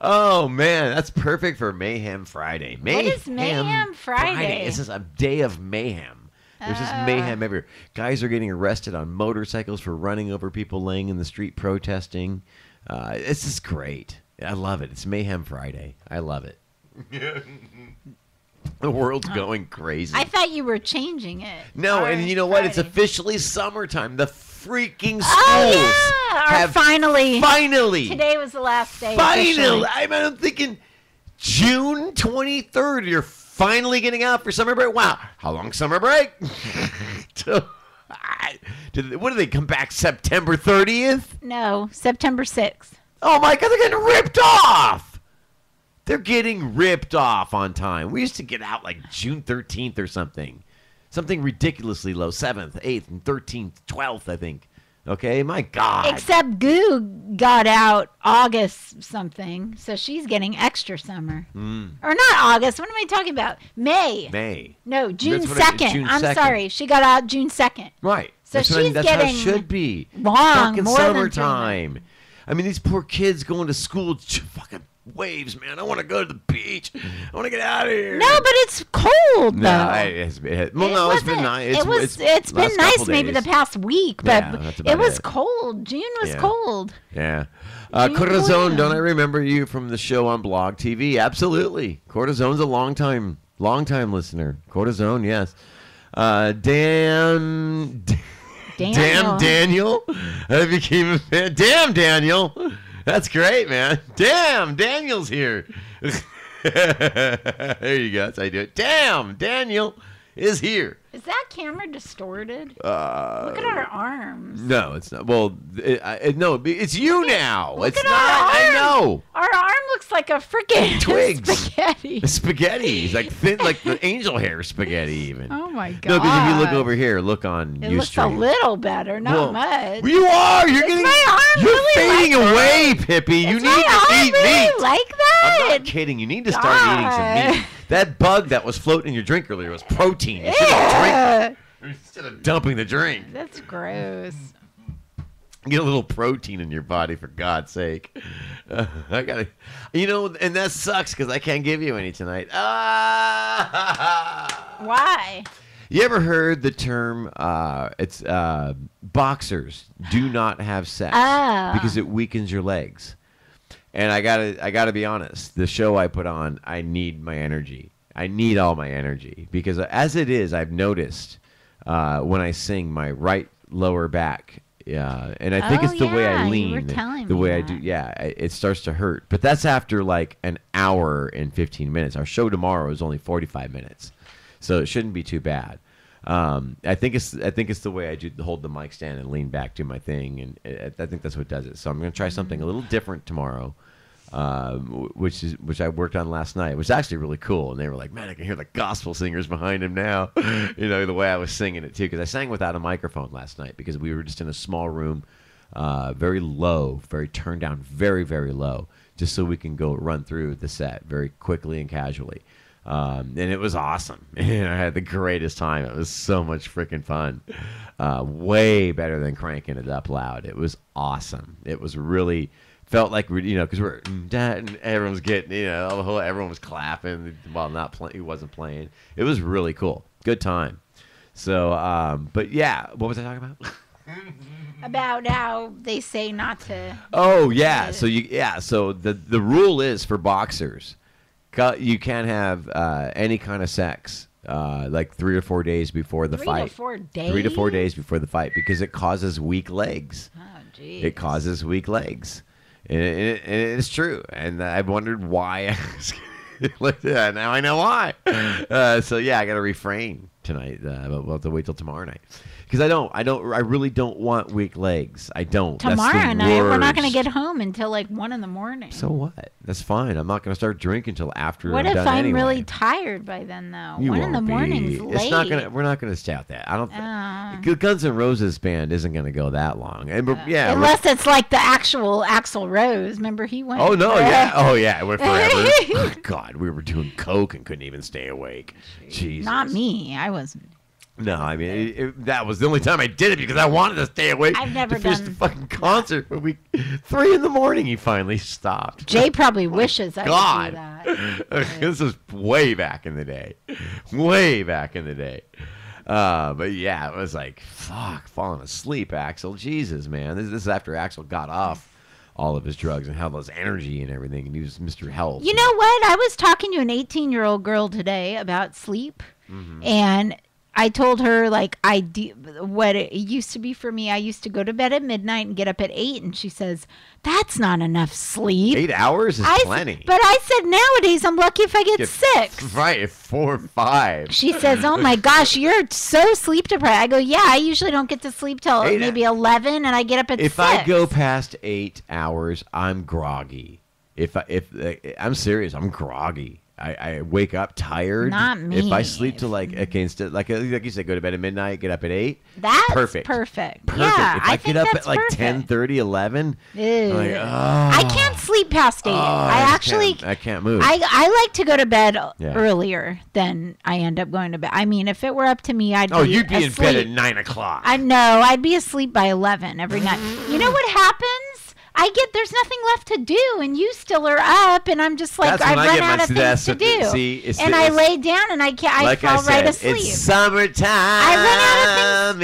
Oh, man. That's perfect for Mayhem Friday.
What is Mayhem Friday?
This is a day of mayhem. There's just mayhem everywhere. Guys are getting arrested on motorcycles for running over people laying in the street protesting. This is great. I love it. It's Mayhem Friday. I love it. The world's going crazy.
I thought you were changing it.
No,
Or
and you know what? It's
Friday.
officially summertime. The freaking schools
Oh, yeah!
have
finally.
Today
was the last day.
finally.
officially.
I'm thinking June 23rd. You're finally getting out for summer break. Wow, how long summer break? What do they come back September 30th?
No, September 6th.
Oh my God, they're getting ripped off. They're getting ripped off on time. We used to get out like June 13th or something. Something ridiculously low. 7th, 8th, and 13th, 12th, I think. Okay, my God.
Except Goo got out August something, so she's getting extra summer. Or not August. What am I talking about? May. No, June
That's what I-
2nd.
June
I'm
2nd.
sorry. She got out June 2nd.
Right.
So
that's
she's
that's how it
getting
should be.
long,
Fucking
more than 3
summertime. I mean, these poor kids going to school. Fucking waves, man. I want to go to the beach. I want to get out of here.
No, but it's cold,
No,
though.
it's been nice.
It's been
last
nice
couple
maybe the
days.
past week,
Yeah,
but
that's about
it was
it.
cold. June was
Yeah.
cold.
Yeah.
June
Cortisone,
was.
don't I remember you from the show on Blog TV? Absolutely. Cortisone's a long time listener. Cortisone, yes. Damn Daniel. I became a fan. Damn Daniel. That's great, man. Damn, Daniel's here. There you go. That's how I do it. Damn, Daniel is here.
Is that camera distorted? Look at our arms.
No, it's not. Well, no, it's you now.
Look
It's
at
not.
our
I
arm.
know.
Our arm looks like a freaking
Twigs.
spaghetti.
Spaghetti. It's like thin, like the angel hair spaghetti, even.
Oh my god.
No, because if you look over here, look on
it
Ustream.
looks a little better, not
Well,
much.
You are. You're
Is
getting.
my arm
You're
really
fading
like
away, Pippi. You
Is
need
my
to
arm
eat
really
meat.
like
I'm
that?
not kidding. You need to start eating some meat.
God.
That bug that was floating in your drink earlier was protein. You should have drank instead of dumping the drink.
That's gross.
Get a little protein in your body, for God's sake. I gotta, and that sucks because I can't give you any tonight.
Why?
You ever heard the term? Boxers do not have sex because it weakens your legs. And I gotta be honest. The show I put on, I need my energy. I need all my energy because as it is, I've noticed when I sing, my right lower back Yeah, and I think it's the way I lean,
you were telling
the
me
way I
that.
do. Yeah, it starts to hurt. But that's after like an hour and 15 minutes. Our show tomorrow is only 45 minutes, so it shouldn't be too bad. I think it's the way I do hold the mic stand and lean back, do my thing, and I think that's what does it. So I'm going to try something a little different tomorrow. Which I worked on last night. It was actually really cool, and they were like, "Man, I can hear the gospel singers behind him now." The way I was singing it too, because I sang without a microphone last night because we were just in a small room, very low, very turned down, very very low, just so we can go run through the set very quickly and casually. And it was awesome. And I had the greatest time. It was so much freaking fun. Way better than cranking it up loud. It was awesome. It was really. Felt like because we're and everyone's getting everyone was clapping while not playing. He wasn't playing. It was really cool. Good time. So, but yeah, what was I talking about?
About how they say not to.
Oh yeah. So So the rule is for boxers, you can't have any kind of sex like 3 or 4 days before the fight.
3 to 4 days.
3 to 4 days before the fight because it causes weak legs.
Oh geez.
It causes weak legs. And it's true, and I've wondered why. Like that. Now I know why. So yeah, I got to refrain tonight. We'll have to wait till tomorrow night because I really don't want weak legs. I don't.
Tomorrow
That's the
night, we're not going to
worst.
get home until like 1 a.m.
So what? That's fine. I'm not going to start drinking until after.
What
I'm
if
done
I'm
anyway.
really tired by then, though?
You
1 a.m.
won't be.
is late.
It's not gonna. We're not gonna stay out that. I don't. The Guns N' Roses band isn't gonna go that long. And yeah.
Unless it's like the actual Axl Rose. Remember he went.
Oh no! Yeah. Oh yeah. It went forever. Oh, God, we were doing coke and couldn't even stay awake. Jesus.
Not me. I wasn't.
No, I mean that was the only time I did it because I wanted to stay awake.
I've never
to finish
done
the fucking concert. But 3 a.m. he finally stopped.
Jay probably wishes I
God.
could do that.
This was way back in the day. Way back in the day. But yeah, it was like, fuck, falling asleep, Axl. Jesus, man. This is after Axl got off all of his drugs and had all his energy and everything, and he was Mr. Health.
You know what? I was talking to an 18-year-old girl today about sleep, and I told her like what it used to be for me. I used to go to bed at midnight and get up at 8, and she says that's not enough sleep.
8 hours is plenty.
But I said nowadays I'm lucky if I get 6.
Right, 4 or 5.
She says, "Oh my gosh, you're so sleep deprived." I go, "Yeah, I usually don't get to sleep till maybe 11, and I get up at 6."
If I go past 8 hours, I'm groggy. If I'm serious, I'm groggy. I wake up tired.
Not me.
If I sleep till like like you said, go to bed at midnight, get up at 8.
That's
perfect.
Perfect.
If
Yeah,
I
think
get up
that's
at like
perfect.
10:30, 11,
Ew.
I'm like,
I can't sleep past 8. I
can't move.
I like to go to bed
Yeah.
earlier than I end up going to bed. I mean, if it were up to me, I'd
you'd be
asleep.
in bed at 9 o'clock.
I know. I'd be asleep by 11 every night. You know what happens? There's nothing left to do, and you still are up, and I'm just like,
That's
I've
when I
run
get
out
my
of things to do.
and
I lay down, and I fall right asleep.
It's summertime.
I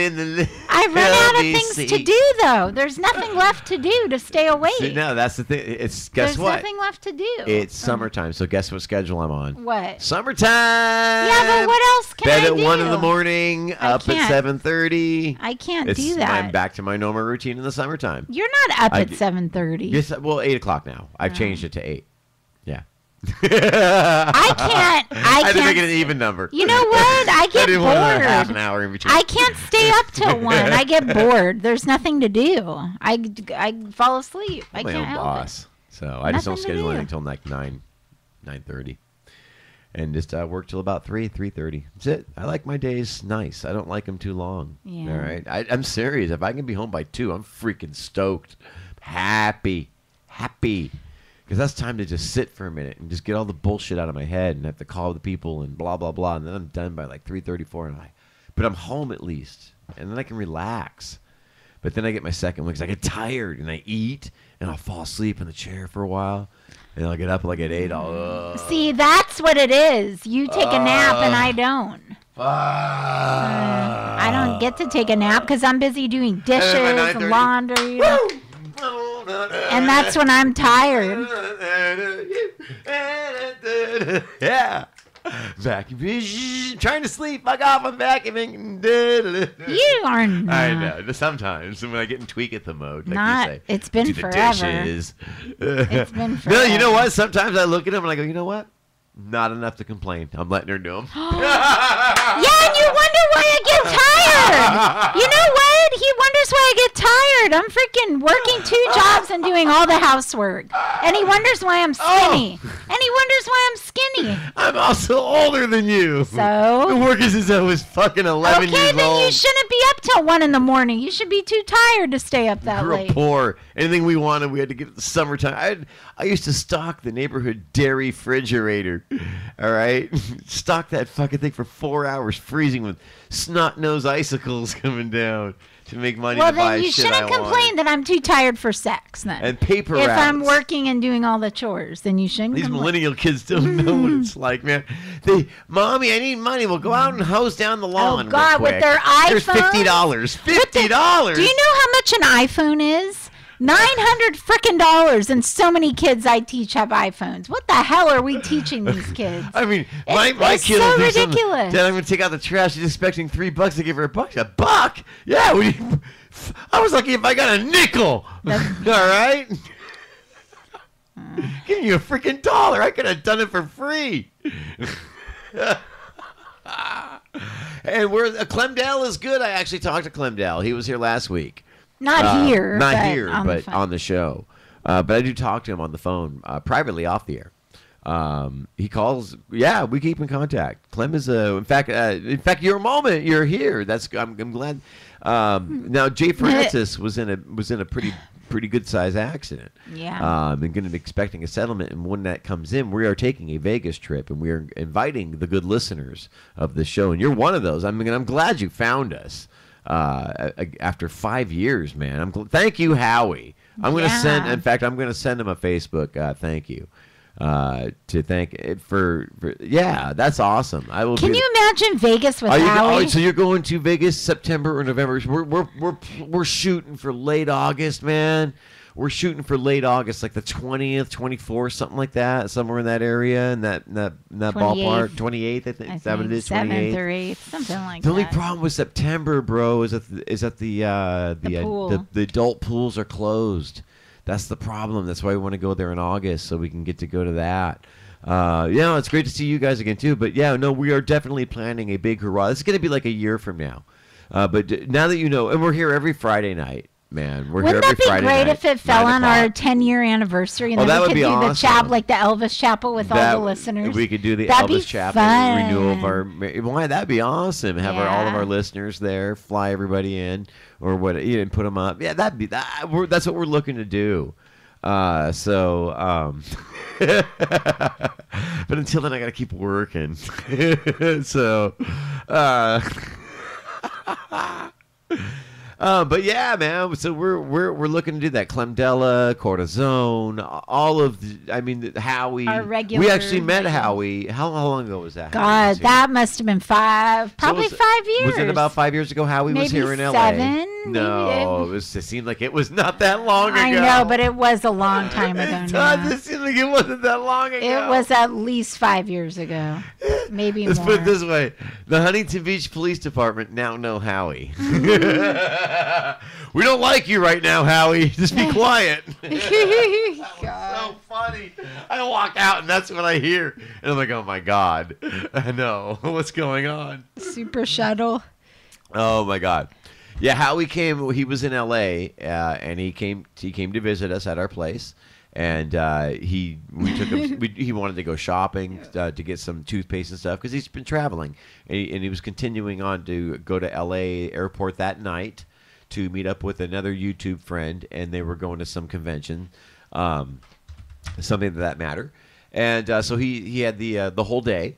run out of things to do, though. There's nothing left to do to stay awake.
See, no, that's the thing. Guess
There's
what?
nothing left to do.
It's summertime, so guess what schedule I'm on?
What?
Summertime.
Yeah, but what else can
Bed
I
at
do?
1 in the morning, up at
can't.
7:30.
I can't do that.
I'm back to my normal routine in the summertime.
You're not up
I
at
d-
7:30.
Yes, well, 8 o'clock now. I've changed it to 8. Yeah.
I can't.
I had to make it an even number.
You know what? I
I
get
didn't want another half an
bored.
hour in between.
I can't stay up till 1. I get bored. There's nothing to do. I fall asleep. I
I'm my
can't
own
help
boss, so I just don't
Nothing to
schedule
do.
anything until like 9:30, and just work till about 3:30. That's it. I like my days nice. I don't like them too long.
Yeah.
All right. I'm serious. If I can be home by 2, I'm freaking stoked, happy, because that's time to just sit for a minute and just get all the bullshit out of my head and have to call the people and blah blah blah, and then I'm done by like 3:34, but I'm home at least, and then I can relax. But then I get my second one because I get tired and I eat and I'll fall asleep in the chair for a while. And I'll get up like at 8.
it. See, that's what it is. You take a nap and I don't. I don't get to take a nap because I'm busy doing dishes and
9:30.
laundry. And that's when I'm tired.
Yeah. vacuum, trying to sleep. Fuck off, I'm vacuuming.
You are not.
I know. Sometimes when I get in tweak-a-thon mode, like
Not.
you say,
It's been
do the
forever.
dishes.
It's been
No, you know
forever.
what? Sometimes I look at him and I go, you know what? Not enough to complain. I'm letting her do them.
Yeah, and you wonder why I get tired. You know what? He wonders why I get tired. I'm freaking working 2 jobs and doing all the housework. And he wonders why I'm skinny. And he wonders why I'm skinny.
I'm also older than you.
So?
The work is since I was fucking 11
Okay,
years
then
old.
you shouldn't be up till 1 in the morning. You should be too tired to stay up that
Grew up
late.
poor. Anything we wanted, we had to get at the summertime. I used to stock the neighborhood dairy refrigerator. All right, stock that fucking thing for 4 hours, freezing with snot-nosed icicles coming down to make money
Well,
to buy
then you
shit I
shouldn't complain
wanted.
that I'm too tired for sex then.
And paper
if
routes.
I'm working and doing all the chores, then you shouldn't
These
complain.
millennial kids don't know what it's like, man. Mommy, I need money. We'll go out and hose down the lawn.
Oh, God,
real
with
quick.
their
Here's
iPhones?
$50. $50.
Do you know how much an iPhone is? $900 frickin' dollars, and so many kids I teach have iPhones. What the hell are we teaching these kids?
I mean, my
It's
kid
so
will do something.
ridiculous.
Dad, I'm going to take out the trash. She's expecting $3 to give her a buck. A buck? Yeah. I was lucky if I got a nickel. All right? Giving you a freaking $1. I could have done it for free. And Clemdale is good. I actually talked to Clemdale. He was here last week.
Not here.
Not
but
here,
on the
but
phone.
on the show. But I do talk to him on the phone, privately off the air. He calls. Yeah, we keep in contact. Clem is in fact, your moment. You're here. I'm glad. Now Jay Francis was in a pretty good sized accident.
Yeah.
And going to be expecting a settlement. And when that comes in, we are taking a Vegas trip, and we are inviting the good listeners of the show. And you're one of those. I mean, I'm glad you found us. After 5 years, man. Thank you, Howie. I'm going to send. In fact, I'm going to send him a Facebook thank you to thank it for. Yeah, that's awesome. I will.
Can you imagine Vegas with Howie?
So you're going to Vegas September or November? We're shooting for late August, man. We're shooting for late August, like the 20th, 24th, something like that, somewhere in that area, in that ballpark. 28th, I think.
I
Is that what it
think
is?
7th
28th.
or 8th, something like
The
that.
only problem with September, bro, is that
pool.
the adult pools are closed. That's the problem. That's why we want to go there in August so we can get to go to that. Yeah, it's great to see you guys again too. But yeah, no, we are definitely planning a big hurrah. This is going to be like a year from now. But now that you know, and we're here every Friday night. Man, we're
Wouldn't
here
that
every
be
Friday
great
night,
if it fell
9
on our
o'clock.
10-year anniversary and
Oh,
then
that
we
would
could
be
do the
awesome.
like the Elvis Chapel with all the listeners?
We could do the
That'd be
Elvis Chapel
fun.
renewal of our. Why that'd be awesome. Have all of
Yeah.
our listeners there, fly everybody in, or what? And put them up. Yeah, that'd be that. That's what we're looking to do. But until then, I gotta keep working. So. But yeah, man. So we're looking to do that. Clemdella, cortisone, all of Howie.
Our regular-
We actually met Howie. How long ago was that? Howie
God,
was here?
that must have been probably 5 years.
Was it about 5 years ago? Howie was
Maybe
here in LA.
7,
No, it seemed like it was not that long ago.
I know, but it was a long time ago
It
now.
does. It seemed like it wasn't that long ago.
It was at least 5 years ago, maybe
Let's
more.
put it this way: the Huntington Beach Police Department now know Howie. We don't like you right now, Howie. Just be quiet. So funny. I walk out and that's what I hear, and I'm like, oh my god, I know what's going on.
Super shuttle.
Oh my god. Yeah, Howie came. He was in L.A. And he came to visit us at our place, and he wanted to go shopping to get some toothpaste and stuff because he's been traveling, and he was continuing on to go to L.A. airport that night to meet up with another YouTube friend, and they were going to some convention, something of that matter, and so he had the whole day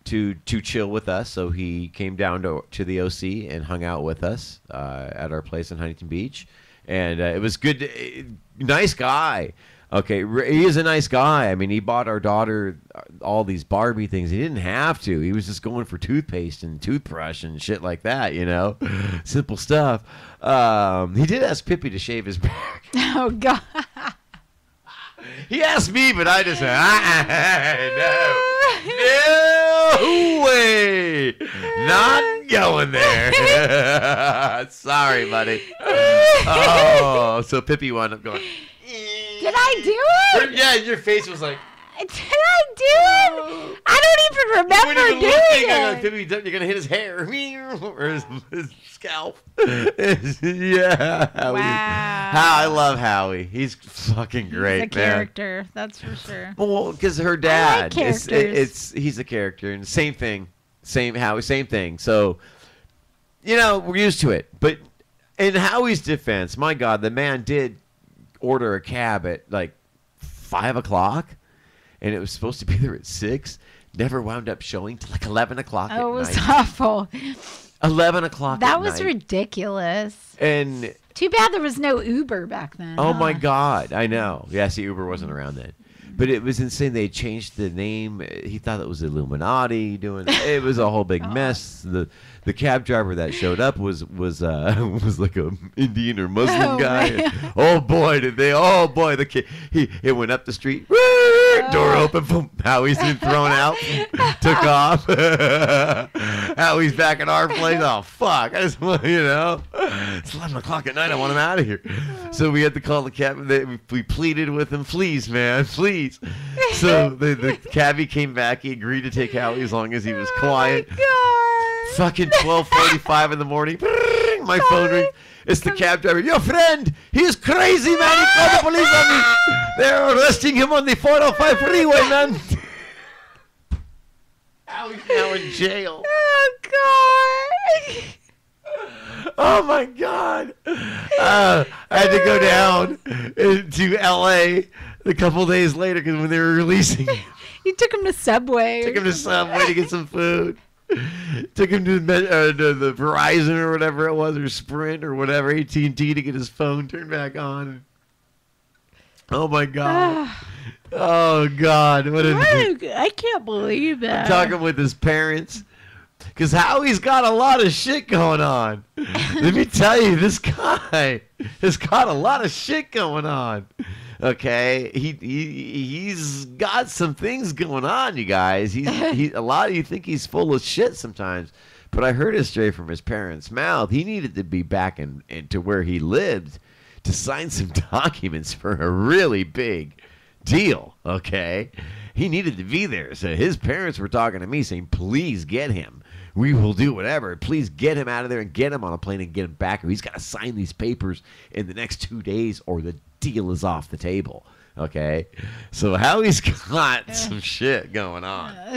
to chill with us. So he came down to the OC and hung out with us at our place in Huntington Beach, and it was good. Nice guy. Okay, he is a nice guy. I mean, he bought our daughter all these Barbie things. He didn't have to. He was just going for toothpaste and toothbrush and shit like that, you know? Simple stuff. He did ask Pippi to shave his back.
Oh God.
He asked me, but I just said, no. No way. Not going there. Sorry, buddy. Oh, so Pippi wound up going.
Did I do it?
Yeah, your face was like.
Did I do it? I don't even remember doing it.
Pippi, you're gonna hit his hair or his scalp. Yeah. Howie.
Wow.
I love Howie. He's fucking great,
He's a character, that's for sure.
Well, because her dad,
characters.
he's a character, and same thing, Howie, same thing. So, we're used to it. But in Howie's defense, my God, the man did order a cab at like 5 o'clock. And it was supposed to be there at 6. Never wound up showing till like 11 o'clock at night.
Oh, it was awful.
11 o'clock
That
at
was
night.
Ridiculous.
And
too bad there was no Uber back then.
oh my God, I know. Yeah, see, Uber wasn't around then. But it was insane. They changed the name. He thought it was Illuminati doing. It was a whole big mess. The cab driver that showed up was like a Indian or Muslim guy. And, oh boy, the kid. It went up the street. Door open. Boom. Howie's been thrown out. Took off. Howie's back at our place. Oh fuck! I just want it's 11 o'clock at night. I want him out of here. So we had to call the cab. We pleaded with him, please, man, please. So the cabbie came back. He agreed to take Howie as long as he was quiet.
Oh my God.
Fucking 12:45 in the morning. My phone rings. It's the cab driver. Your friend, he is crazy, man. He called the police on me. They're arresting him on the 405 freeway, man. Howie's now in jail.
Oh God.
Oh my God! I had to go down to L.A. a couple days later because when they were releasing him,
You took him to Subway.
took him to Subway to get some food. Took him to the Verizon or whatever it was, or Sprint or whatever, AT&T, to get his phone turned back on. Oh my God! Oh God!
I can't believe that.
I'm talking with his parents. Because Howie's got a lot of shit going on. Let me tell you, this guy has got a lot of shit going on. Okay, he's got some things going on, you guys. A lot of you think he's full of shit sometimes, but I heard it straight from his parents' mouth. He needed to be back into where he lived to sign some documents for a really big deal. Okay, he needed to be there. So his parents were talking to me saying, "Please get him. We will do whatever. Please get him out of there and get him on a plane and get him back. Or he's got to sign these papers in the next 2 days or the deal is off the table." Okay? So Howie's got some shit going on. All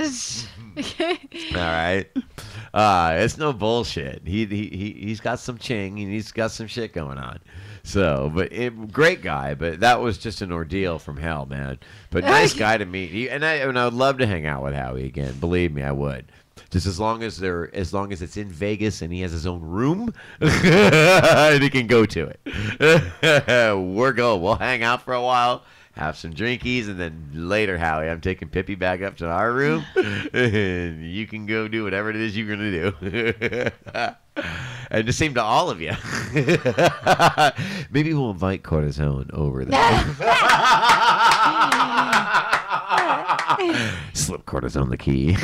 right? It's no bullshit. He's got some ching and he's got some shit going on. So, great guy, but that was just an ordeal from hell, man. But nice guy to meet. And I would love to hang out with Howie again. Believe me, I would. Just as long as it's in Vegas and he has his own room, and he can go to it. We'll hang out for a while, have some drinkies, and then later, Howie, I'm taking Pippi back up to our room, and you can go do whatever it is you're gonna do. And the same to all of you. Maybe we'll invite Cortisone over there. Slip Cortisone the key.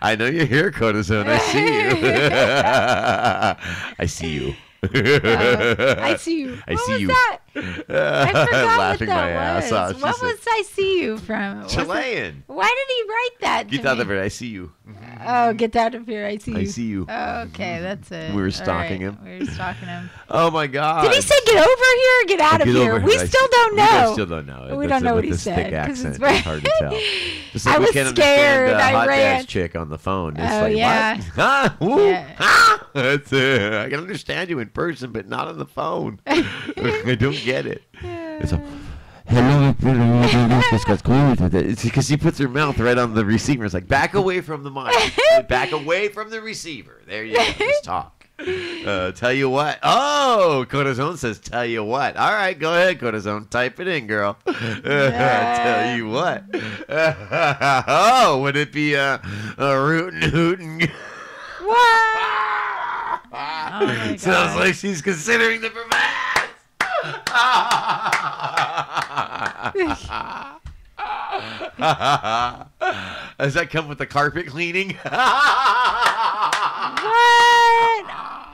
I know you're here, Cortisone. I see you.
I see you.
I
What
see
was
you.
that? I forgot
Laughing
what
my
that
ass
was.
off. She
What
said-
was I see you from? Was it-
Chilean.
Why did he write that to
Get out
me?
of here. I see you.
Oh, get out of here. I see you.
I see you.
Oh, okay, that's it.
We were
All
stalking
right,
him.
We were stalking him.
Oh my God.
Did he say get over here or get out of
Get
here?
over
We
here.
still don't
We
know.
still don't know.
We
That's
don't know
it,
what
with
he
this
said,
thick
'cause
accent.
it's
It's hard to tell. Just like
I
we
was
can't
scared.
understand
I
hot
ran.
dad's chick on the phone. It's
Oh,
like,
yeah.
what? Huh? Woo?
Yeah.
Ah! That's, I can understand you in person, but not on the phone. I don't get it. It's a... Hello, it's because she puts her mouth right on the receiver. It's like, back away from the mic. Back away from the receiver. There you go. Just talk. Tell you what. Oh, Cortisone says, tell you what. All right, go ahead, Cortisone. Type it in, girl. Tell you what. Oh, would it be a rootin' hootin'?
What? Oh my
Sounds
God.
like she's considering the proposal. Does that come with the carpet cleaning?
What?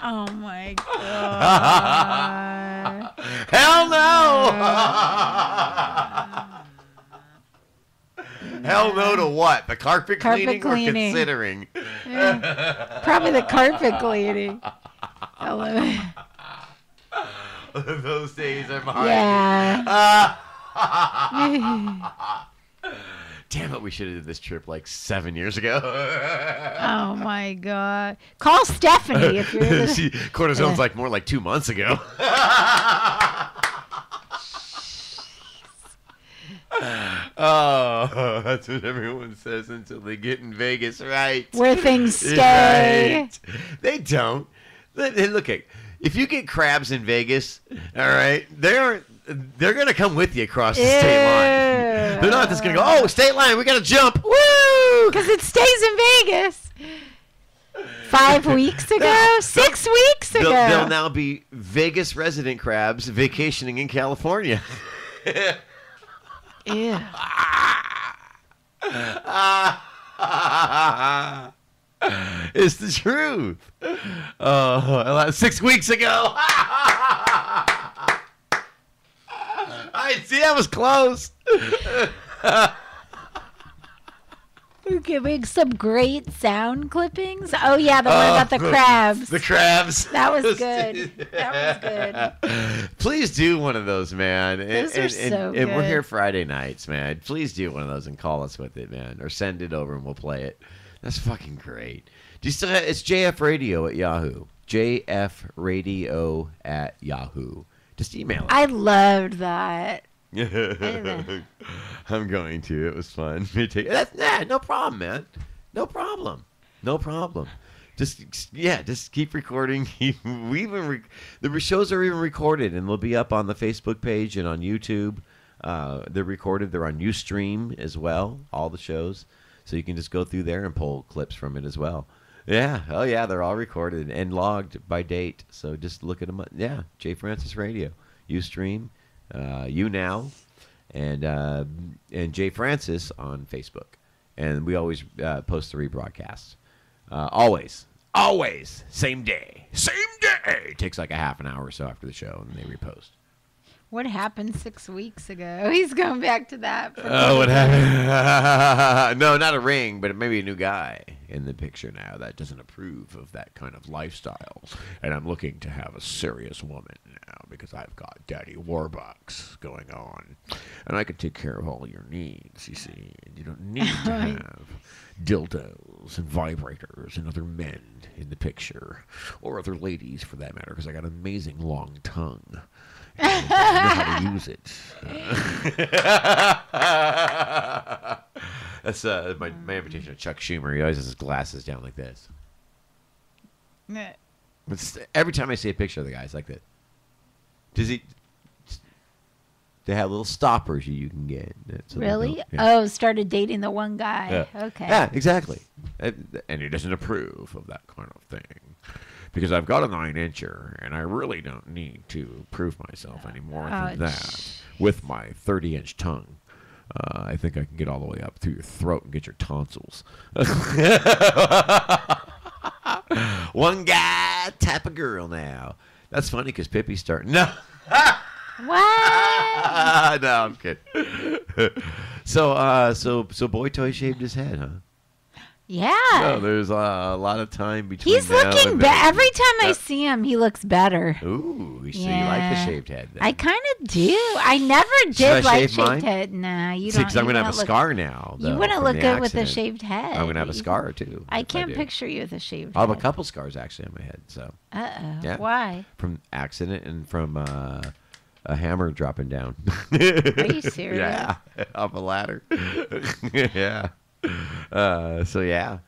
Oh my god.
Hell no! Hell no to what? The carpet cleaning,
Carpet cleaning.
or considering?
Probably the carpet cleaning. Hello.
Those days are behind.
Yeah.
Damn it, we should have did this trip like 7 years ago.
Oh my god. Call Stephanie if you're
Cortisone's like more like 2 months ago. Oh, that's what everyone says until they get in Vegas, right?
where things stay.
Right. They don't. Look, if you get crabs in Vegas, all right, they're gonna come with you across the state line. They're not just gonna go, oh, state line, we gotta jump, woo!
Because it stays in Vegas. 5 weeks ago? 6 weeks ago?
They'll now be Vegas resident crabs vacationing in California.
Ew.
It's the truth. 6 weeks ago. I see, that was close.
We're giving some great sound clippings. Oh, yeah, the one about the crabs.
The crabs.
That was good. That was good.
Please do one of those, man.
Those are so
and we're
good.
here Friday nights, man. Please do one of those and call us with it, man. Or send it over and we'll play it. That's fucking great. Do you still have, it's JF Radio at Yahoo. JF Radio at Yahoo. Just email it.
I loved that.
I'm going to. It was fun. No problem, man. No problem. Just keep recording. The shows are even recorded, and they'll be up on the Facebook page and on YouTube. They're recorded. They're on Ustream as well. All the shows, so you can just go through there and pull clips from it as well. Yeah. Oh yeah, they're all recorded and logged by date. So just look at them. Yeah, Jay Francis Radio, Ustream. You Now, and Jay Francis on Facebook, and we always post the rebroadcasts. Always, same day. It takes like a half an hour or so after the show, and they repost.
What happened 6 weeks ago? He's going back to that.
Oh, what happened? No, not a ring, but maybe a new guy in the picture now that doesn't approve of that kind of lifestyle. And I'm looking to have a serious woman now because I've got Daddy Warbucks going on. And I can take care of all your needs, you see. And you don't need to have dildos and vibrators and other men in the picture. Or other ladies, for that matter, because I got an amazing long tongue. And I know how to use it. That's my invitation to Chuck Schumer. He always has his glasses down like this. Every time I see a picture of the guy, it's like that. Does he? They have little stoppers you can get.
Really?
Yeah.
Oh, started dating the one guy.
Yeah.
Okay.
Yeah, exactly. And he doesn't approve of that kind of thing. Because I've got a 9-incher, and I really don't need to prove myself any more than that. With my 30-inch tongue, I think I can get all the way up through your throat and get your tonsils. One guy type of girl now. That's funny because Pippi's starting. No.
What?
No, I'm kidding. So Boy Toy shaved his head, huh?
Yeah.
No, there's a lot of time between.
He's
now
looking
and
better.
then.
Every time I see him, he looks better.
Ooh, so you like the
Yeah.
shaved head? Then.
I kind of do. I never
Should I
did like
shave mine?
shaved head. Nah, you
See,
don't.
because I'm
you
gonna have a
wouldn't
scar now.
You
though,
wouldn't
from
look
the
good with a
accident.
shaved head.
I'm gonna have a
You-
scar too.
I
if
can't
do.
picture you with a shaved
I have
head.
a couple scars actually on my head. So
Uh oh.
Yeah.
Why?
from accident and from a hammer dropping down.
Are you serious?
Yeah, off a ladder. Yeah. So yeah.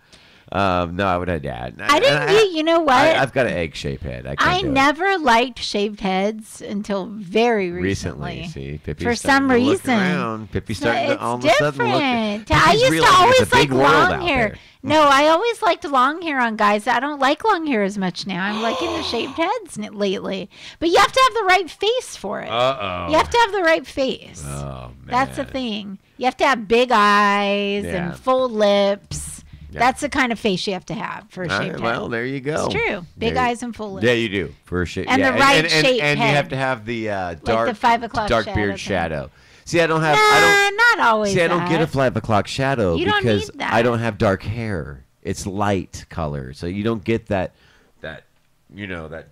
No, I would have dad.
I didn't. You know what?
I've got an egg-shaped head.
I never liked shaved heads until very recently.
See, Pippi's
for some
starting to look
reason.
around. Pippi's
So
starting to
it's
all of a sudden look.
different.
Pippi's
I used to
realizing
always
it's a
like
big world
long
out
hair.
there.
No, I always liked long hair on guys. I don't like long hair as much now. I'm liking the shaved heads lately. But you have to have the right face for it.
Uh-oh.
You have to have the right face.
Oh, man.
That's the thing. You have to have big eyes
Yeah.
and full lips.
Yeah.
That's the kind of face you have to have for a
All
shaved
right,
head.
well, there you go.
It's true. Big
There you-
eyes and full lips.
Yeah, you do for a shape.
And
yeah.
the right shape
and you
head.
have to have the dark,
the 5 o'clock
dark
shadow
beard
thing.
shadow. See, I don't have.
Nah, not always.
See, I don't get a
that.
5 o'clock shadow
You don't
because
need that.
I don't have dark hair. It's light color, so you don't get that that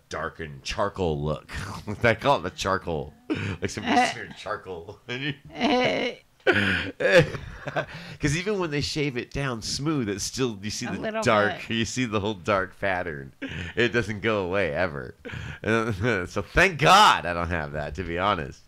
darkened charcoal look. I call it the charcoal, like some charcoal. Because even when they shave it down smooth, it's still you see
A
the
little
dark.
bit.
You see the whole dark pattern. It doesn't go away ever. So thank God I don't have that. To be honest,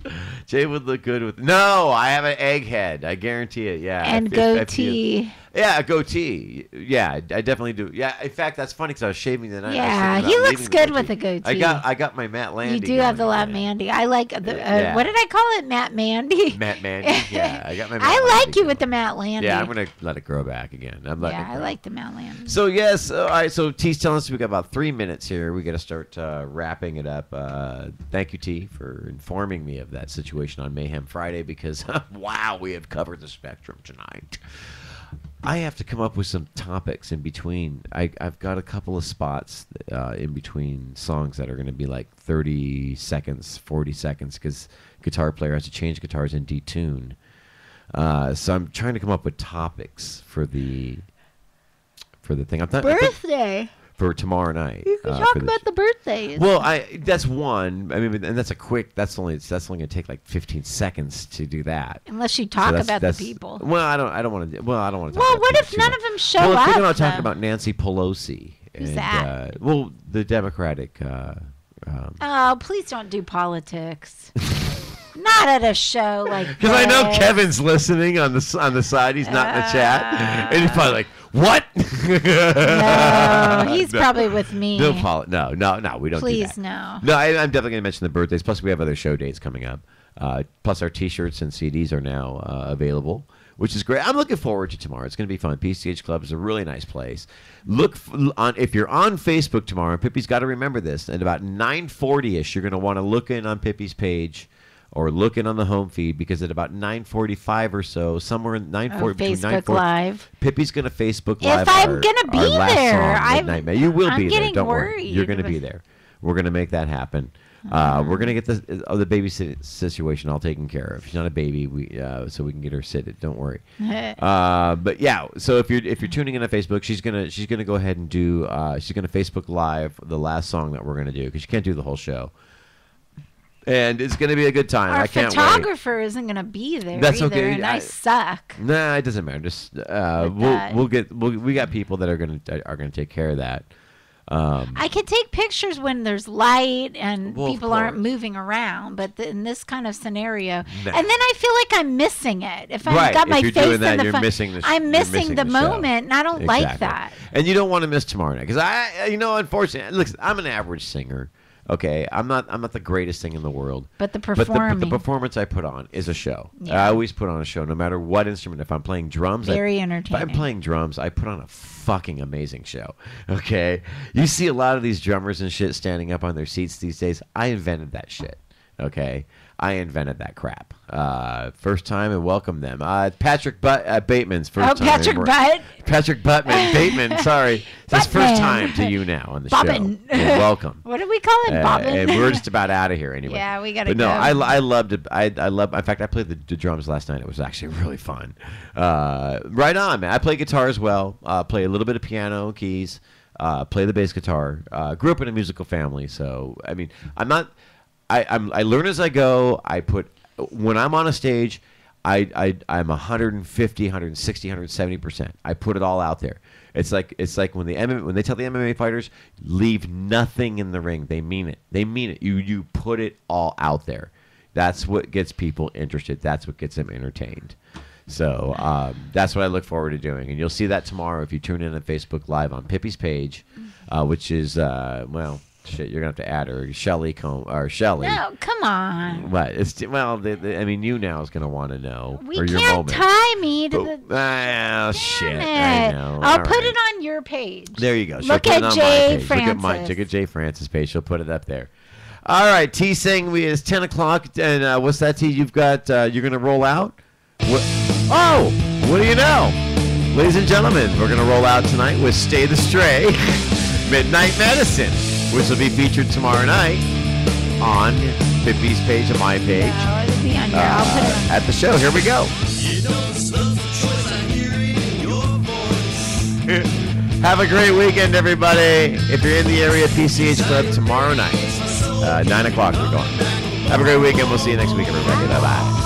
Jay would look good with. No, I have an egg head. I guarantee it. Yeah,
And goatee.
Yeah, a goatee. Yeah, I definitely do. Yeah, in fact, that's funny because I was shaving the night.
Yeah, he looks good with a goatee.
I got my Matt Landy.
You do have the
going,
Matt
yeah.
Mandy. I like the
Yeah.
what did I call it? Matt Mandy.
Matt Mandy. Yeah, I got my. Matt
I
Landy
like you
going.
with the Matt Landy.
Yeah, I'm gonna let it grow back again. I'm letting it
Yeah, I
grow.
like the Matt Landy.
So yes, all right. So T's telling us we got about 3 minutes here. We got to start wrapping it up. Thank you, T, for informing me of that situation on Mayhem Friday because wow, we have covered the spectrum tonight. I have to come up with some topics in between. I've got a couple of spots in between songs that are going to be like 30 seconds, 40 seconds because guitar player has to change guitars and detune. So I'm trying to come up with topics for the thing. I'm not
Birthday.
for tomorrow night.
You can
for
talk
this-
about the birthdays.
Well, that's one. I mean, and that's a quick. That's only going to take like 15 seconds to do that.
Unless you
So
talk
that's-
about the
that's-
people.
Well, I don't want to. Well, I don't want to.
Well, what if none of them show
well,
up?
Well, I'm talking
though?
about Nancy Pelosi.
Who's
and,
that?
Well, the Democratic.
Oh, please don't do politics. Not at a show like
Because I know
this.
Kevin's listening on the side. He's not in the chat, and he's probably like, "What?"
No, he's probably with me.
No, no, we don't.
Please,
do that.
no.
No, I'm definitely going to mention the birthdays. Plus, we have other show dates coming up. Plus, our T-shirts and CDs are now available, which is great. I'm looking forward to tomorrow. It's going to be fun. PCH Club is a really nice place. Look on if you're on Facebook tomorrow. And Pippi's got to remember this. At about 9:40ish, you're going to want to look in on Pippi's page. Or look in on the home feed because at about 9:45 or so, somewhere in 9:40 between
Facebook
9:40,
Live.
Pippi's gonna Facebook Live.
If I'm
our-
gonna be
our last
there,
song, Midnight Mass. You will
I'm
be there.
getting
Don't worry.
worried.
You're gonna be there. We're gonna make that happen. We're gonna get the baby situation all taken care of. She's not a baby, so we can get her seated. Don't worry. But yeah, so if you're tuning in on Facebook, she's gonna go ahead and do. She's gonna Facebook Live the last song that we're gonna do because she can't do the whole show. And it's going to be a good time.
Our
I can't wait.
photographer isn't going to be there
That's
either,
okay.
and I suck.
Nah, it doesn't matter. Just
that.
we got people that are gonna take care of that.
I can take pictures when there's light and
Well, of
people aren't
course.
moving around, but in this kind of scenario,
Nah.
and then I feel like I'm missing it. If I've
Right,
got my
if you're
face
doing that,
in the
you're
front,
missing the
I'm
you're
missing
missing
the
the show.
moment, and I don't like
Exactly.
that.
And you don't want to miss tomorrow night because unfortunately, listen, I'm an average singer. Okay, I'm not the greatest thing in the world.
But the
But
performing,
the performance I put on is a show.
Yeah.
I always put on a show, no matter what instrument. If I'm playing drums,
very
if I'm
entertaining.
playing drums, I put on a fucking amazing show. Okay, you see a lot of these drummers and shit standing up on their seats these days. I invented that shit. Okay, I invented that crap. First time and welcome them. Patrick Bateman's first time.
Patrick Butt.
Patrick Buttman. Bateman. Sorry, it's his first
Buttman.
time to you now on the
Bobbin.
show. You're welcome.
What do we call it, Bobbin?
And we're just about out of here anyway.
Yeah, we gotta
But no,
go.
I loved it. I love. In fact, I played the drums last night. It was actually really fun. Right on, man. I play guitar as well. Play a little bit of piano, keys. Play the bass guitar. Grew up in a musical family, so I mean, I'm not. I learn as I go. When I'm on a stage, I'm 150, 160, 170%. I put it all out there. It's like when they tell the MMA fighters, leave nothing in the ring. They mean it. They mean it. You put it all out there. That's what gets people interested. That's what gets them entertained. So that's what I look forward to doing. And you'll see that tomorrow if you tune in on Facebook Live on Pippi's page, which is, well, shit, you're going to have to add her. Shelly.
No, come on.
What? I mean, you now is going to want to know.
We
or your
can't
moment.
tie me to the...
Shit.
Damn
I
it.
know.
I'll
All
put
right.
it on your page.
There you go. She'll
Look
put it
at
on
Jay
my page.
Francis.
Look at Jay Francis' page. She'll put it up there. All right, T saying it's 10 o'clock, and what's that, T? You've got, you're going to roll out? What do you know? Ladies and gentlemen, we're going to roll out tonight with Stay the Stray, Midnight Medicine, which will be featured tomorrow night on Pippi's page and my page.
No, it'll be on here. I'll put it on.
At the show. Here we go. Have a great weekend, everybody. If you're in the area, PCH Club tomorrow night, 9 o'clock we're going. Have a great weekend. We'll see you next week, everybody. Bye-bye.